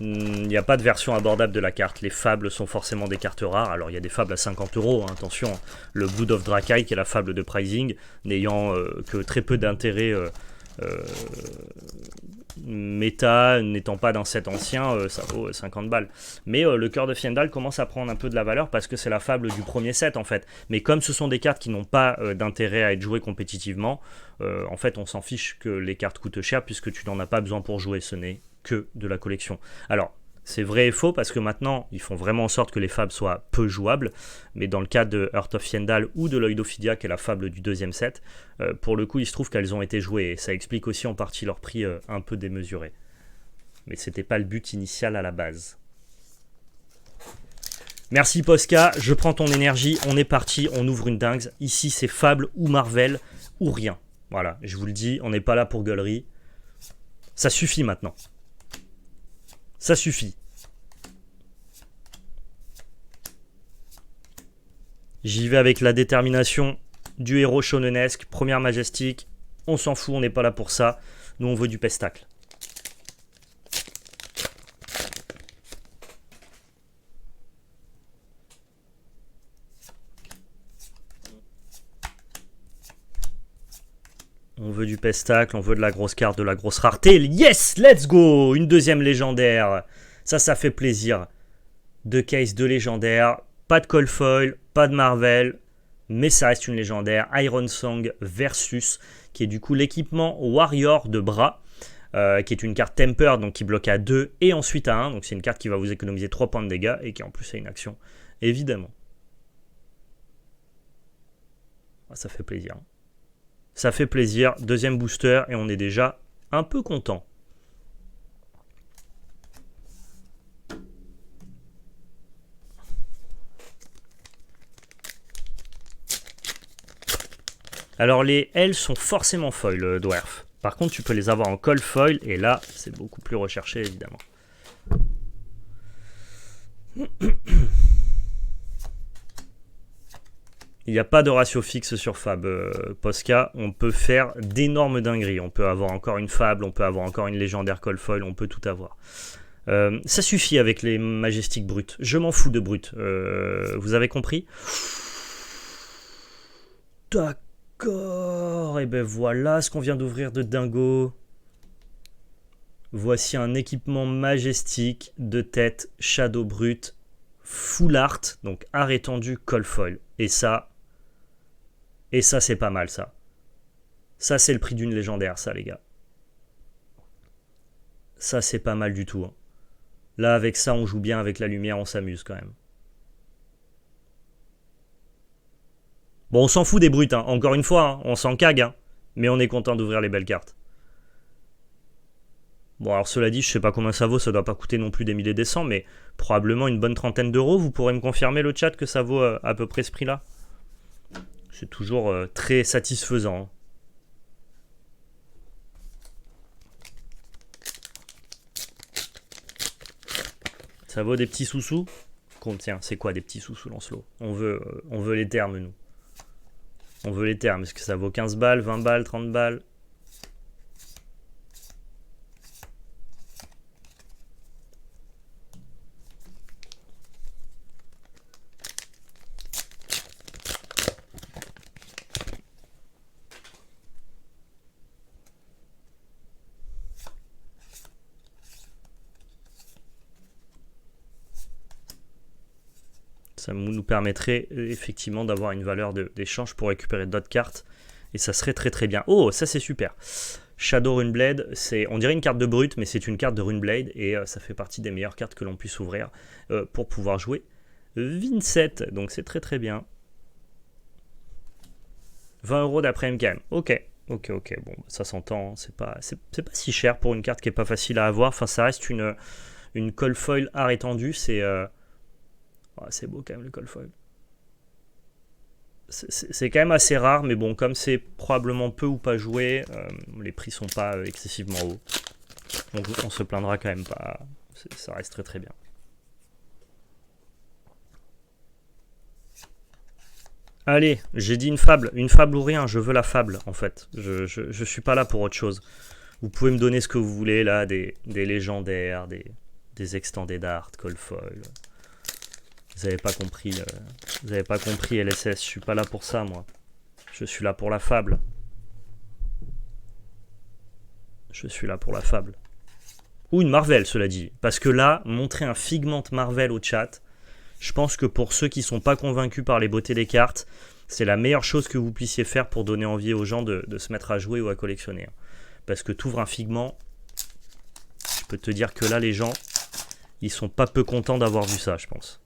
Speaker 1: Il n'y a pas de version abordable de la carte. Les fables sont forcément des cartes rares. Alors il y a des fables à 50 €, hein, attention. Le Blood of Drakai, qui est la fable de pricing, n'ayant que très peu d'intérêt méta, n'étant pas d'un set ancien, ça vaut 50 balles. Mais le cœur de Fiendal commence à prendre un peu de la valeur parce que c'est la fable du premier set en fait. Mais comme ce sont des cartes qui n'ont pas d'intérêt à être jouées compétitivement, en fait on s'en fiche que les cartes coûtent cher puisque tu n'en as pas besoin pour jouer, ce n'est que de la collection. Alors, c'est vrai et faux parce que maintenant, ils font vraiment en sorte que les fables soient peu jouables. Mais dans le cas de Heart of Fiendal ou de l'Œil d'Ophidia, qui est la fable du deuxième set, pour le coup, il se trouve qu'elles ont été jouées. Et ça explique aussi en partie leur prix un peu démesuré. Mais c'était pas le but initial à la base. Merci Posca, je prends ton énergie, on est parti, on ouvre une dingue. Ici, c'est Fable ou Marvel ou rien. Voilà, je vous le dis, on n'est pas là pour gueulerie. Ça suffit maintenant. Ça suffit. J'y vais avec la détermination du héros shonenesque. Première majestique. On s'en fout, on n'est pas là pour ça. Nous, on veut du pestacle. On veut du pestacle, on veut de la grosse carte, de la grosse rareté. Yes, let's go. Une deuxième légendaire. Ça fait plaisir. Deux cases, deux légendaires. Pas de Cold Foil, pas de Marvel. Mais ça reste une légendaire. Iron Song versus, qui est du coup l'équipement Warrior de bras. Qui est une carte Temper, donc qui bloque à 2 et ensuite à 1. Donc c'est une carte qui va vous économiser 3 points de dégâts et qui en plus a une action, évidemment. Ça fait plaisir. Ça fait plaisir. Deuxième booster et on est déjà un peu content. Alors les L sont forcément foil, Dwarf. Par contre, tu peux les avoir en cold foil et là, c'est beaucoup plus recherché, évidemment. Il n'y a pas de ratio fixe sur Fab, Posca. On peut faire d'énormes dingueries. On peut avoir encore une Fable, on peut avoir encore une légendaire Cold Foil, on peut tout avoir. Ça suffit avec les majestiques brutes. Je m'en fous de brutes. Vous avez compris? D'accord. Et ben voilà ce qu'on vient d'ouvrir de dingo. Voici un équipement majestique de tête Shadow Brut, Full Art, donc art étendu, Cold Foil. Et ça c'est pas mal, ça. Ça, c'est le prix d'une légendaire, ça, les gars. Ça, c'est pas mal du tout. Hein. Là, avec ça, on joue bien avec la lumière, on s'amuse quand même. Bon, on s'en fout des brutes, hein. Encore une fois, hein. On s'en cague, hein. Mais on est content d'ouvrir les belles cartes. Bon, alors cela dit, je sais pas combien ça vaut, ça doit pas coûter non plus des milliers des cents, mais probablement une bonne trentaine d'euros. Vous pourrez me confirmer le chat que ça vaut à peu près ce prix-là? C'est toujours très satisfaisant. Ça vaut des petits sous-sous? Tiens, c'est quoi des petits sous-sous, Lancelot? On veut les termes, nous. On veut les termes. Est-ce que ça vaut 15 balles, 20 balles, 30 balles? Ça nous permettrait effectivement d'avoir une valeur d'échange pour récupérer d'autres cartes. Et ça serait très très bien. Oh, ça c'est super. Shadow Runeblade, on dirait une carte de brut, mais c'est une carte de Runeblade. Et ça fait partie des meilleures cartes que l'on puisse ouvrir pour pouvoir jouer Vincent. Donc c'est très très bien. 20 € d'après MKM. Ok. Bon, ça s'entend. Hein. C'est pas si cher pour une carte qui est pas facile à avoir. Enfin, ça reste une Cold Foil art étendu. C'est beau quand même le Cold Foil. C'est quand même assez rare, mais bon, comme c'est probablement peu ou pas joué, les prix sont pas excessivement hauts. Donc on se plaindra quand même pas. Ça reste très très bien. Allez, j'ai dit une fable ou rien, je veux la fable en fait. Je suis pas là pour autre chose. Vous pouvez me donner ce que vous voulez là, des légendaires, Des extended art, cold foil. Vous avez pas compris, vous avez pas compris LSS, je suis pas là pour ça moi. Je suis là pour la fable. Je suis là pour la fable. Ou une Marvel, cela dit. Parce que là, montrer un Figment Marvel au chat, je pense que pour ceux qui sont pas convaincus par les beautés des cartes, c'est la meilleure chose que vous puissiez faire pour donner envie aux gens de se mettre à jouer ou à collectionner. Parce que t'ouvres un Figment, je peux te dire que là, les gens, ils sont pas peu contents d'avoir vu ça, je pense.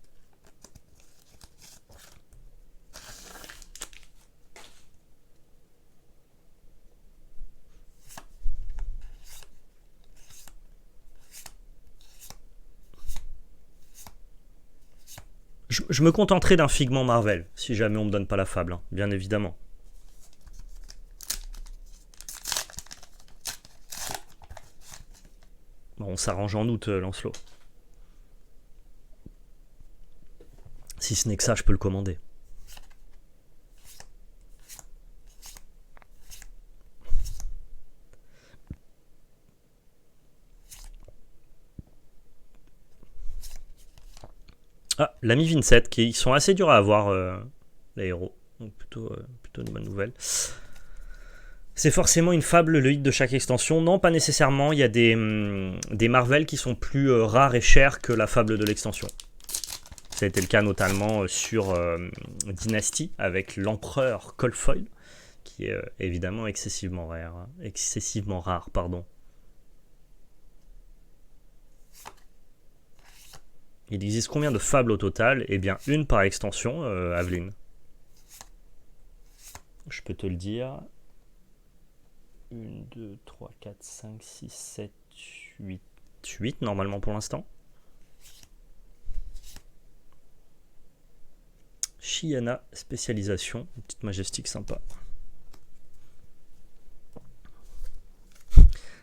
Speaker 1: Je me contenterai d'un Figment Marvel, si jamais on me donne pas la fable, hein, bien évidemment. Bon, on s'arrange en août, Lancelot. Si ce n'est que ça, je peux le commander. Ah, l'ami Vincent, qui sont assez durs à avoir, les héros. Donc plutôt une bonne nouvelle. C'est forcément une fable, le hit de chaque extension. Non, pas nécessairement. Il y a des Marvel qui sont plus rares et chers que la fable de l'extension. Ça a été le cas notamment sur Dynasty, avec l'empereur Coldfoil, qui est évidemment excessivement rare, pardon. Il existe combien de fables au total? Eh bien, une par extension, Aveline. Je peux te le dire. 1, 2, 3, 4, 5, 6, 7, 8. 8 normalement pour l'instant. Shiana, spécialisation. Une petite majestique sympa.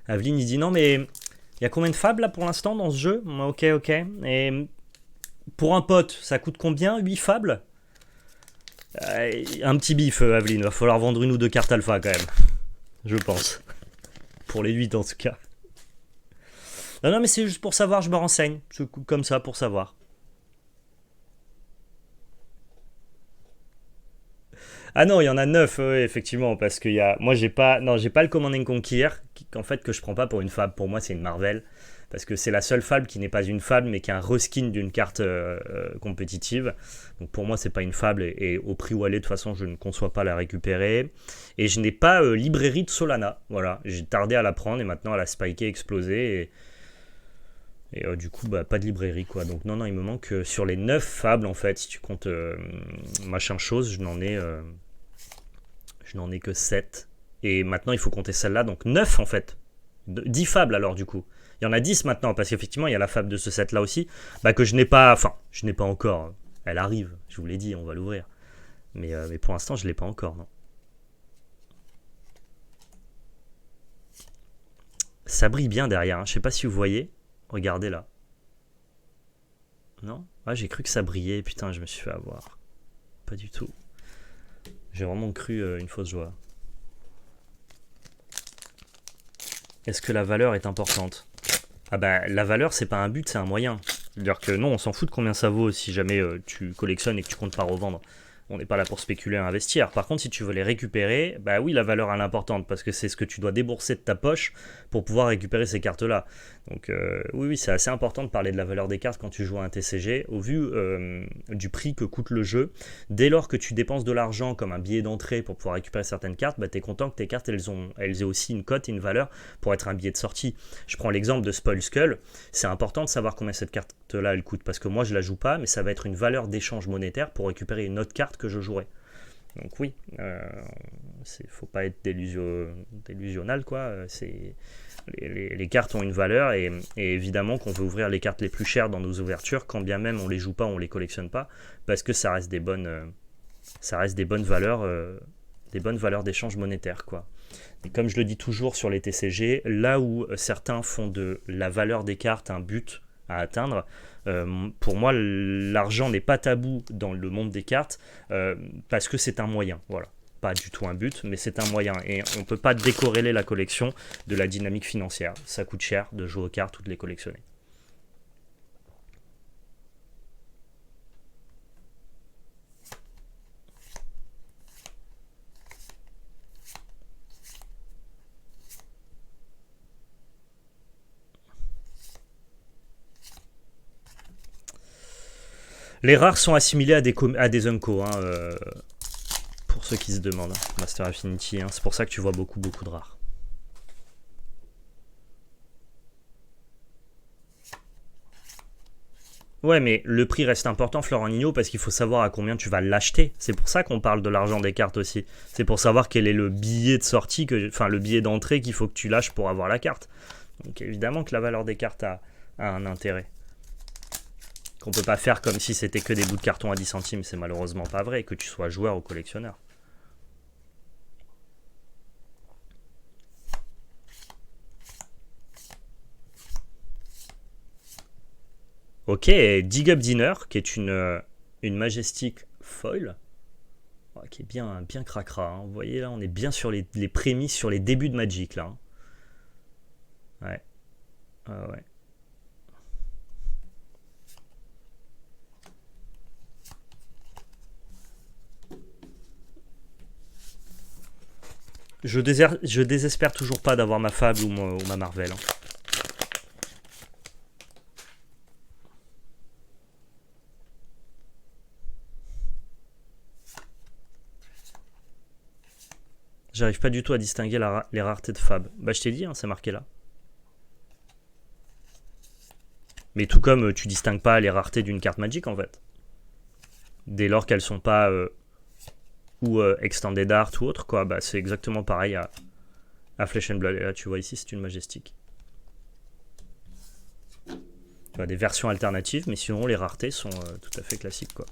Speaker 1: Aveline, il dit non, mais il y a combien de fables là pour l'instant dans ce jeu? Ok. Et pour un pote, ça coûte combien? 8 fables? Un petit bif, Aveline. Va falloir vendre une ou deux cartes alpha quand même. Je pense. Pour les 8 en tout cas. Non, mais c'est juste pour savoir, je me renseigne. Comme ça, pour savoir. Ah non, il y en a 9, effectivement, parce que moi j'ai pas le Command and Conquer, en fait que je prends pas pour une fable. Pour moi, c'est une Marvel, parce que c'est la seule fable qui n'est pas une fable, mais qui est un reskin d'une carte compétitive. Donc pour moi, c'est pas une fable, et au prix où elle est, de toute façon, je ne conçois pas la récupérer. Et je n'ai pas librairie de Solana. Voilà, j'ai tardé à la prendre, et maintenant elle a spiké, explosé, et du coup, pas de librairie, quoi. Donc non, il me manque sur les 9 fables, en fait, si tu comptes machin chose, je n'en ai que 7. Et maintenant, il faut compter celle-là, donc 9 en fait. 10 fables alors, du coup. Il y en a 10 maintenant, parce qu'effectivement, il y a la fable de ce set-là aussi, que je n'ai pas, encore. Elle arrive, je vous l'ai dit, on va l'ouvrir. Mais pour l'instant, je ne l'ai pas encore, non. Ça brille bien derrière, hein. Je ne sais pas si vous voyez. Regardez là. Non? J'ai cru que ça brillait, putain, je me suis fait avoir. Pas du tout. J'ai vraiment cru une fausse joie. Est-ce que la valeur est importante? La valeur, c'est pas un but, c'est un moyen. C'est-à-dire que non, on s'en fout de combien ça vaut si jamais tu collectionnes et que tu comptes pas revendre. On n'est pas là pour spéculer à investir. Par contre, si tu veux les récupérer, oui, la valeur elle est importante parce que c'est ce que tu dois débourser de ta poche pour pouvoir récupérer ces cartes-là. Donc oui, c'est assez important de parler de la valeur des cartes quand tu joues à un TCG. Au vu du prix que coûte le jeu, dès lors que tu dépenses de l'argent comme un billet d'entrée pour pouvoir récupérer certaines cartes, tu es content que tes cartes elles aient aussi une cote et une valeur pour être un billet de sortie. Je prends l'exemple de Spoil Skull. C'est important de savoir combien cette carte-là elle coûte parce que moi je la joue pas, mais ça va être une valeur d'échange monétaire pour récupérer une autre carte que je jouerai. Donc oui, faut pas être délusionnal, quoi. Les cartes ont une valeur et évidemment qu'on veut ouvrir les cartes les plus chères dans nos ouvertures, quand bien même on les joue pas, on les collectionne pas, parce que ça reste des bonnes valeurs d'échange monétaire, quoi. Et comme je le dis toujours sur les TCG, là où certains font de la valeur des cartes un but à atteindre, pour moi l'argent n'est pas tabou dans le monde des cartes parce que c'est un moyen, voilà. Pas du tout un but, mais c'est un moyen et on ne peut pas décorréler la collection de la dynamique financière. Ça coûte cher de jouer aux cartes ou de les collectionner. Les rares sont assimilés à des Unco, hein, pour ceux qui se demandent. Master Affinity, hein, c'est pour ça que tu vois beaucoup de rares. Ouais, mais le prix reste important, Florent Nino, parce qu'il faut savoir à combien tu vas l'acheter. C'est pour ça qu'on parle de l'argent des cartes aussi. C'est pour savoir quel est le billet de sortie, enfin le billet d'entrée qu'il faut que tu lâches pour avoir la carte. Donc évidemment que la valeur des cartes a un intérêt. Qu'on peut pas faire comme si c'était que des bouts de carton à 10 centimes, c'est malheureusement pas vrai, que tu sois joueur ou collectionneur. Ok, Dig Up Dinner, qui est une Majestic Foil, qui est bien cracra. Hein. Vous voyez là, on est bien sur les prémices, sur les débuts de Magic là. Hein. Ouais. Ouais. Je désespère toujours pas d'avoir ma Fable ou ma Marvel. Hein. J'arrive pas du tout à distinguer les raretés de Fab. Bah je t'ai dit, hein, c'est marqué là. Mais tout comme tu distingues pas les raretés d'une carte Magic en fait. Dès lors qu'elles sont pas ou Extended Art ou autre, quoi, bah c'est exactement pareil à Flesh and Blood. Et là tu vois ici c'est une Majestic. Tu vois, des versions alternatives, mais sinon les raretés sont tout à fait classiques quoi.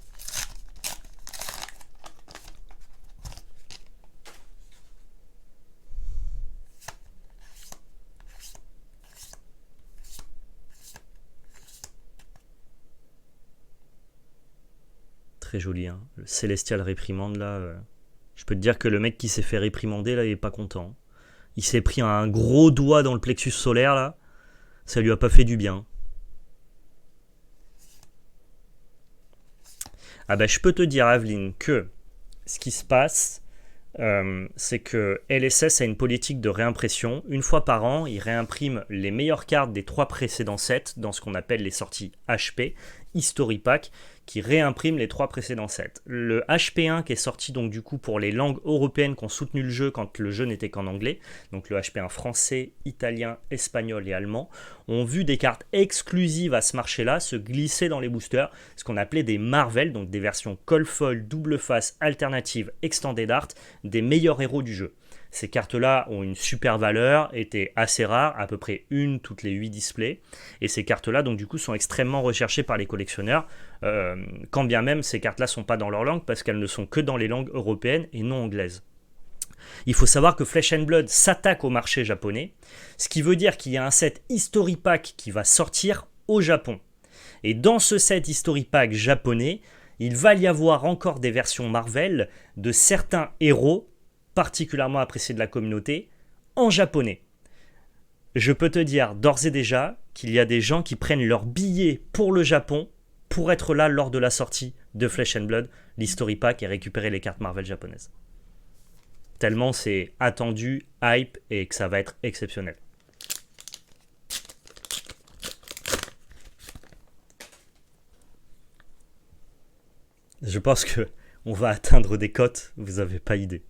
Speaker 1: Très joli, hein. Le Célestial Réprimande là. Je peux te dire que le mec qui s'est fait réprimander là, il est pas content. Il s'est pris un gros doigt dans le plexus solaire là. Ça lui a pas fait du bien. Ah bah je peux te dire, Aveline, que ce qui se passe, c'est que LSS a une politique de réimpression. Une fois par an, ils réimpriment les meilleures cartes des 3 précédents sets dans ce qu'on appelle les sorties HP, History Pack, qui réimpriment les 3 précédents sets. Le HP1 qui est sorti donc du coup pour les langues européennes qui ont soutenu le jeu quand le jeu n'était qu'en anglais, donc le HP1 français, italien, espagnol et allemand, ont vu des cartes exclusives à ce marché-là se glisser dans les boosters, ce qu'on appelait des Marvel, donc des versions Cold Foil, double face, alternative, extended art, des meilleurs héros du jeu. Ces cartes-là ont une super valeur, étaient assez rares, à peu près une toutes les 8 displays. Et ces cartes-là, donc du coup, sont extrêmement recherchées par les collectionneurs, quand bien même ces cartes-là ne sont pas dans leur langue, parce qu'elles ne sont que dans les langues européennes et non anglaises. Il faut savoir que Flesh and Blood s'attaque au marché japonais, ce qui veut dire qu'il y a un set History Pack qui va sortir au Japon. Et dans ce set History Pack japonais, il va y avoir encore des versions Marvel de certains héros particulièrement appréciés de la communauté en japonais. Je peux te dire d'ores et déjà qu'il y a des gens qui prennent leur billet pour le Japon pour être là lors de la sortie de Flesh and Blood, l'History Pack et récupérer les cartes Marvel japonaises. Tellement c'est attendu, hype et que ça va être exceptionnel. Je pense que on va atteindre des cotes, vous n'avez pas idée.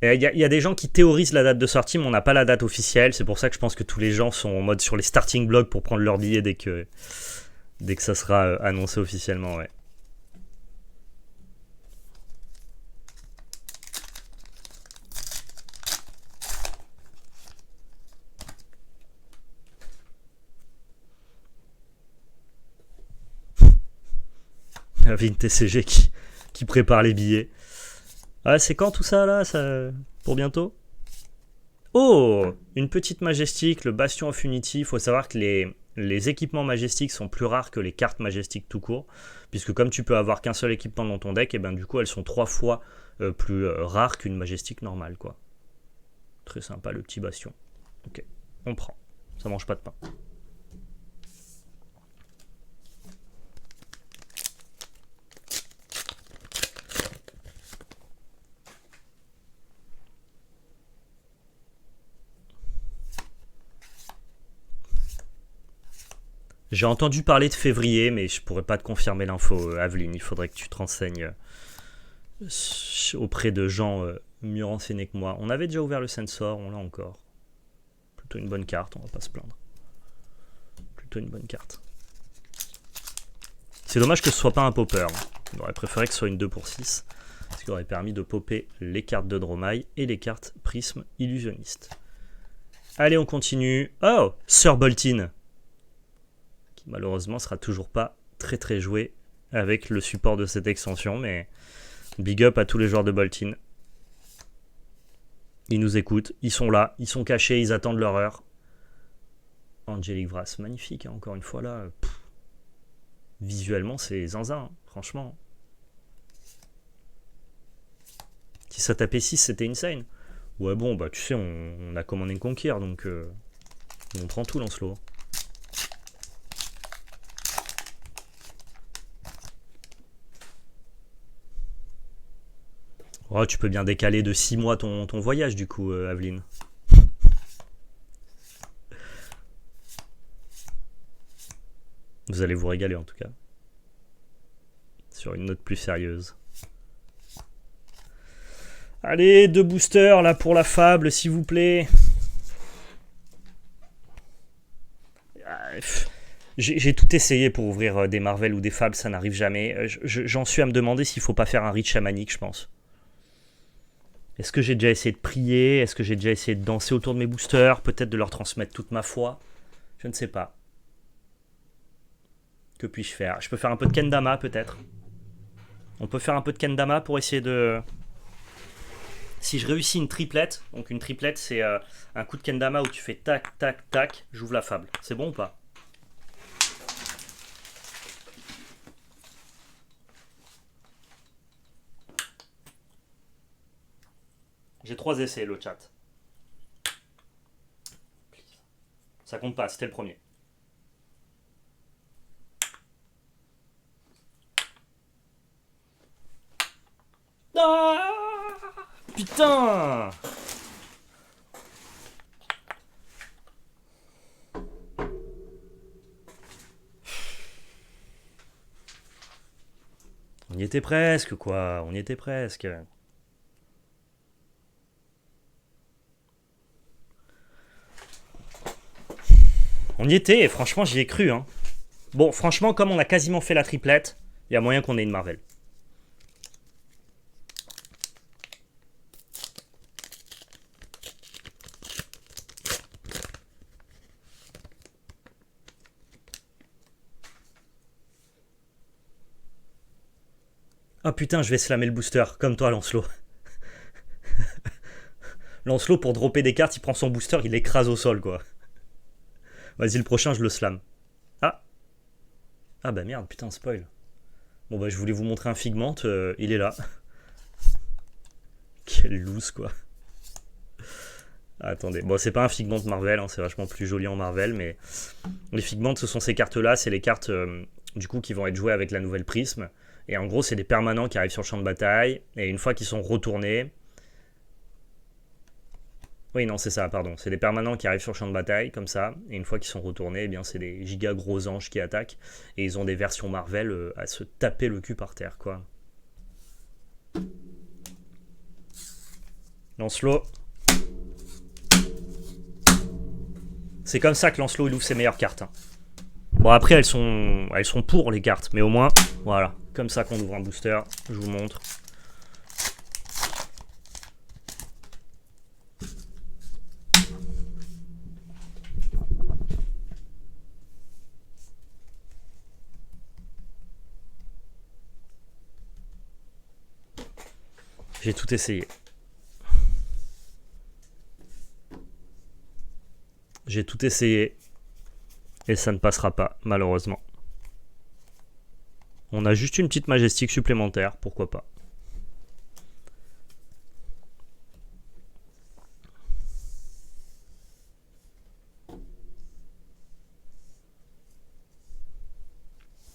Speaker 1: Il y a des gens qui théorisent la date de sortie, mais on n'a pas la date officielle. C'est pour ça que je pense que tous les gens sont en mode sur les starting blocks pour prendre leur billet dès que ça sera annoncé officiellement. Ouais. Avec une TCG qui prépare les billets. Ah, c'est quand tout ça là pour bientôt? Oh, une petite Majestic, le Bastion of Unity. Il faut savoir que les équipements Majestic sont plus rares que les cartes Majestic tout court, puisque comme tu peux avoir qu'un seul équipement dans ton deck, et ben du coup elles sont 3 fois plus rares qu'une Majestic normale, quoi. Très sympa le petit Bastion. Ok, on prend. Ça mange pas de pain. J'ai entendu parler de février, mais je pourrais pas te confirmer l'info, Aveline. Il faudrait que tu te renseignes auprès de gens mieux renseignés que moi. On avait déjà ouvert le sensor, on l'a encore. Plutôt une bonne carte, on va pas se plaindre. Plutôt une bonne carte. C'est dommage que ce soit pas un popper. On aurait préféré que ce soit une 2 pour 6. Ce qui aurait permis de popper les cartes de Dromai et les cartes Prisme Illusionniste. Allez, on continue. Oh, Sir Boltyn. Qui malheureusement sera toujours pas très très joué avec le support de cette extension. Mais big up à tous les joueurs de Boltyn. Ils nous écoutent, ils sont là, ils sont cachés, ils attendent leur heure. Angelic Vrass, magnifique, hein, encore une fois là. Visuellement, c'est zinzin, franchement. Si ça tapait 6, c'était insane. Ouais, bon, bah tu sais, on a commandé une Conquer, donc on prend tout, Lancelot. Oh, tu peux bien décaler de 6 mois ton voyage, du coup, Aveline. Vous allez vous régaler, en tout cas. Sur une note plus sérieuse. Allez, 2 boosters, là, pour la fable, s'il vous plaît. J'ai tout essayé pour ouvrir des Marvel ou des fables, ça n'arrive jamais. J'en suis à me demander s'il faut pas faire un reach chamanique, je pense. Est-ce que j'ai déjà essayé de prier? Est-ce que j'ai déjà essayé de danser autour de mes boosters? Peut-être de leur transmettre toute ma foi? Je ne sais pas. Que puis-je faire? Je peux faire un peu de Kendama, peut-être. On peut faire un peu de Kendama pour essayer de... Si je réussis une triplette, donc une triplette, c'est un coup de Kendama où tu fais tac, tac, tac, j'ouvre la fable. C'est bon ou pas? J'ai 3 essais, le chat. Ça compte pas, c'était le premier. Ah, putain! On y était presque, quoi. On y était presque. On y était, et franchement, j'y ai cru. Hein. Bon, franchement, comme on a quasiment fait la triplette, il y a moyen qu'on ait une Marvel. Ah putain, je vais slammer le booster, comme toi, Lancelot. Lancelot, pour dropper des cartes, il prend son booster, il l'écrase au sol, quoi. Vas-y, le prochain, je le slam. Ah. Ah bah merde, putain, spoil. Bon bah, je voulais vous montrer un Figment, il est là. Quelle loose, quoi. Ah, attendez, bon, c'est pas un Figment Marvel, hein, c'est vachement plus joli en Marvel, mais les Figments, ce sont ces cartes-là, c'est les cartes, du coup, qui vont être jouées avec la nouvelle Prisme. Et en gros, c'est des permanents qui arrivent sur le champ de bataille, et une fois qu'ils sont retournés... Oui, non, c'est ça, pardon. C'est des permanents qui arrivent sur le champ de bataille, comme ça, et une fois qu'ils sont retournés, eh bien, c'est des giga gros anges qui attaquent, et ils ont des versions Marvel à se taper le cul par terre, quoi. Lancelot. C'est comme ça que Lancelot il ouvre ses meilleures cartes. Hein. Bon, après, elles sont pour les cartes, mais au moins, voilà. Comme ça qu'on ouvre un booster, je vous montre. J'ai tout essayé. J'ai tout essayé. Et ça ne passera pas, malheureusement. On a juste une petite majestique supplémentaire, pourquoi pas.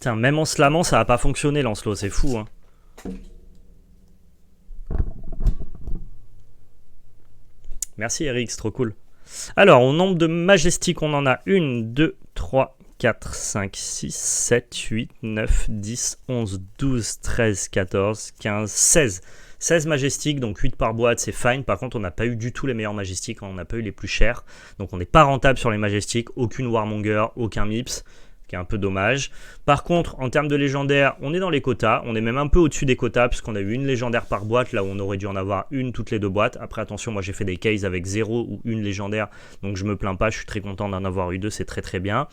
Speaker 1: Tiens, même en slamant, ça va pas fonctionner, Lancelot, c'est fou, hein. Merci Eric, c'est trop cool. Alors, au nombre de Majestic, on en a 1, 2, 3, 4, 5, 6, 7, 8, 9, 10, 11, 12, 13, 14, 15, 16. 16 Majestic, donc 8 par boîte, c'est fine. Par contre, on n'a pas eu du tout les meilleurs Majestic, on n'a pas eu les plus chers. Donc on n'est pas rentable sur les Majestic, aucune Warmonger, aucun Mips, qui est un peu dommage. Par contre, en termes de légendaires, on est dans les quotas. On est même un peu au-dessus des quotas, puisqu'on a eu une légendaire par boîte, là où on aurait dû en avoir une toutes les deux boîtes. Après, attention, moi j'ai fait des cases avec 0 ou une légendaire, donc je me plains pas, je suis très content d'en avoir eu 2, c'est très très bien.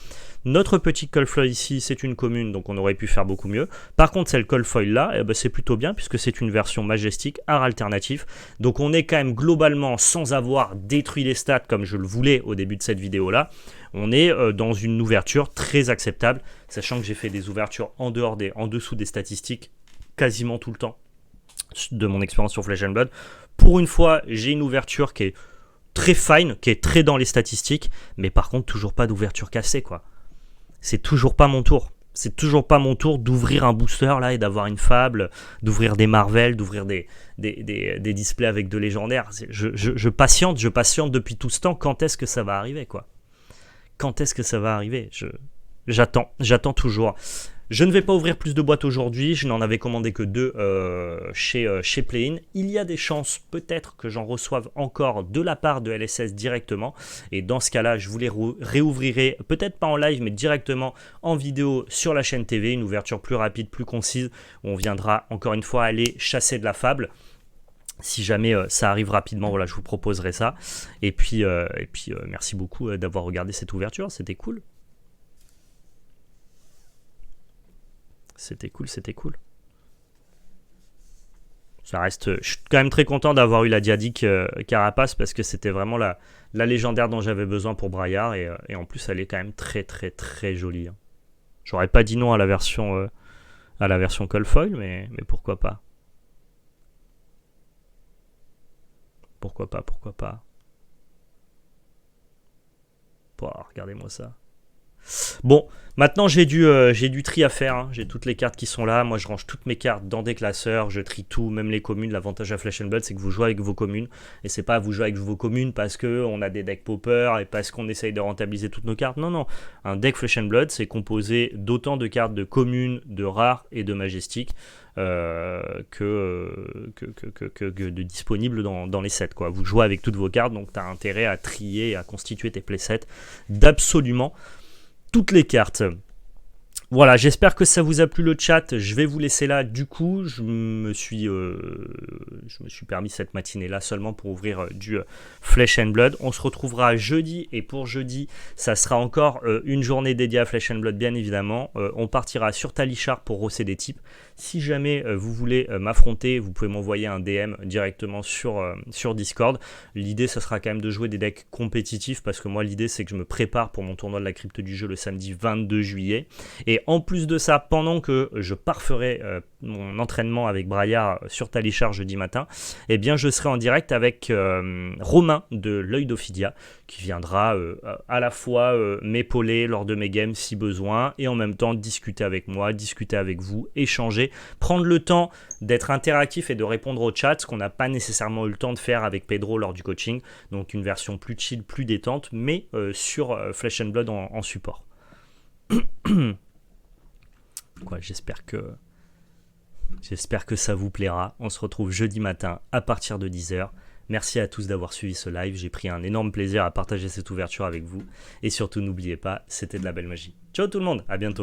Speaker 1: Notre petit Coldfoil ici, c'est une commune, donc on aurait pu faire beaucoup mieux. Par contre, celle Coldfoil là, eh ben, c'est plutôt bien, puisque c'est une version Majestic, art alternatif. Donc on est quand même globalement, sans avoir détruit les stats comme je le voulais au début de cette vidéo-là, on est dans une ouverture très acceptable, sachant que j'ai fait des ouvertures en dessous des statistiques quasiment tout le temps de mon expérience sur Flesh and Blood. Pour une fois, j'ai une ouverture qui est très fine, qui est très dans les statistiques, mais par contre, toujours pas d'ouverture cassée, quoi. C'est toujours pas mon tour. C'est toujours pas mon tour d'ouvrir un booster là et d'avoir une fable, d'ouvrir des Marvel, d'ouvrir des displays avec de légendaires. Je patiente depuis tout ce temps. Quand est-ce que ça va arriver, quoi? Quand est-ce que ça va arriver? J'attends toujours. Je ne vais pas ouvrir plus de boîtes aujourd'hui, je n'en avais commandé que 2 chez Play-in. Il y a des chances peut-être que j'en reçoive encore de la part de LSS directement. Et dans ce cas-là, je vous les réouvrirai, peut-être pas en live, mais directement en vidéo sur la chaîne TV. Une ouverture plus rapide, plus concise, où on viendra encore une fois aller chasser de la fable. Si jamais ça arrive rapidement, voilà, je vous proposerai ça. Et puis merci beaucoup d'avoir regardé cette ouverture, c'était cool. C'était cool. Ça reste, je suis quand même très content d'avoir eu la Diadic Carapace, parce que c'était vraiment la légendaire dont j'avais besoin pour Braillard. Et en plus, elle est quand même très jolie. Hein. J'aurais pas dit non à la version Coldfoil, mais pourquoi pas. Pourquoi pas. Regardez-moi ça. Bon, maintenant j'ai du tri à faire, hein. J'ai toutes les cartes qui sont là, moi je range toutes mes cartes dans des classeurs, je trie tout, même les communes. L'avantage à Flesh and Blood, c'est que vous jouez avec vos communes, et c'est pas vous jouez avec vos communes parce qu'on a des decks popper et parce qu'on essaye de rentabiliser toutes nos cartes. Non, un deck Flesh and Blood, c'est composé d'autant de cartes de communes, de rares et de Majestic que de disponibles dans les sets, quoi. Vous jouez avec toutes vos cartes, donc tu as intérêt à trier et à constituer tes playsets d'absolument toutes les cartes. Voilà, j'espère que ça vous a plu le chat. Je vais vous laisser là. Du coup, je me suis permis cette matinée-là seulement pour ouvrir du Flesh and Blood. On se retrouvera jeudi, et pour jeudi, ça sera encore une journée dédiée à Flesh and Blood, bien évidemment. On partira sur Talichar pour rosser des types. Si jamais vous voulez m'affronter, vous pouvez m'envoyer un DM directement sur Discord. L'idée, ce sera quand même de jouer des decks compétitifs, parce que moi, l'idée, c'est que je me prépare pour mon tournoi de la crypte du jeu le samedi 22 juillet. Et en plus de ça, pendant que je parferai mon entraînement avec Braillard sur Talichar jeudi matin, eh bien, je serai en direct avec Romain de l'œil d'Ophidia, qui viendra à la fois m'épauler lors de mes games si besoin, et en même temps discuter avec moi, discuter avec vous, échanger, prendre le temps d'être interactif et de répondre au chat, ce qu'on n'a pas nécessairement eu le temps de faire avec Pedro lors du coaching. Donc une version plus chill, plus détente, mais sur Flesh and Blood en support. Quoi, j'espère que ça vous plaira. On se retrouve jeudi matin à partir de 10h. Merci à tous d'avoir suivi ce live. J'ai pris un énorme plaisir à partager cette ouverture avec vous. Et surtout, n'oubliez pas, c'était de la belle magie. Ciao tout le monde, à bientôt.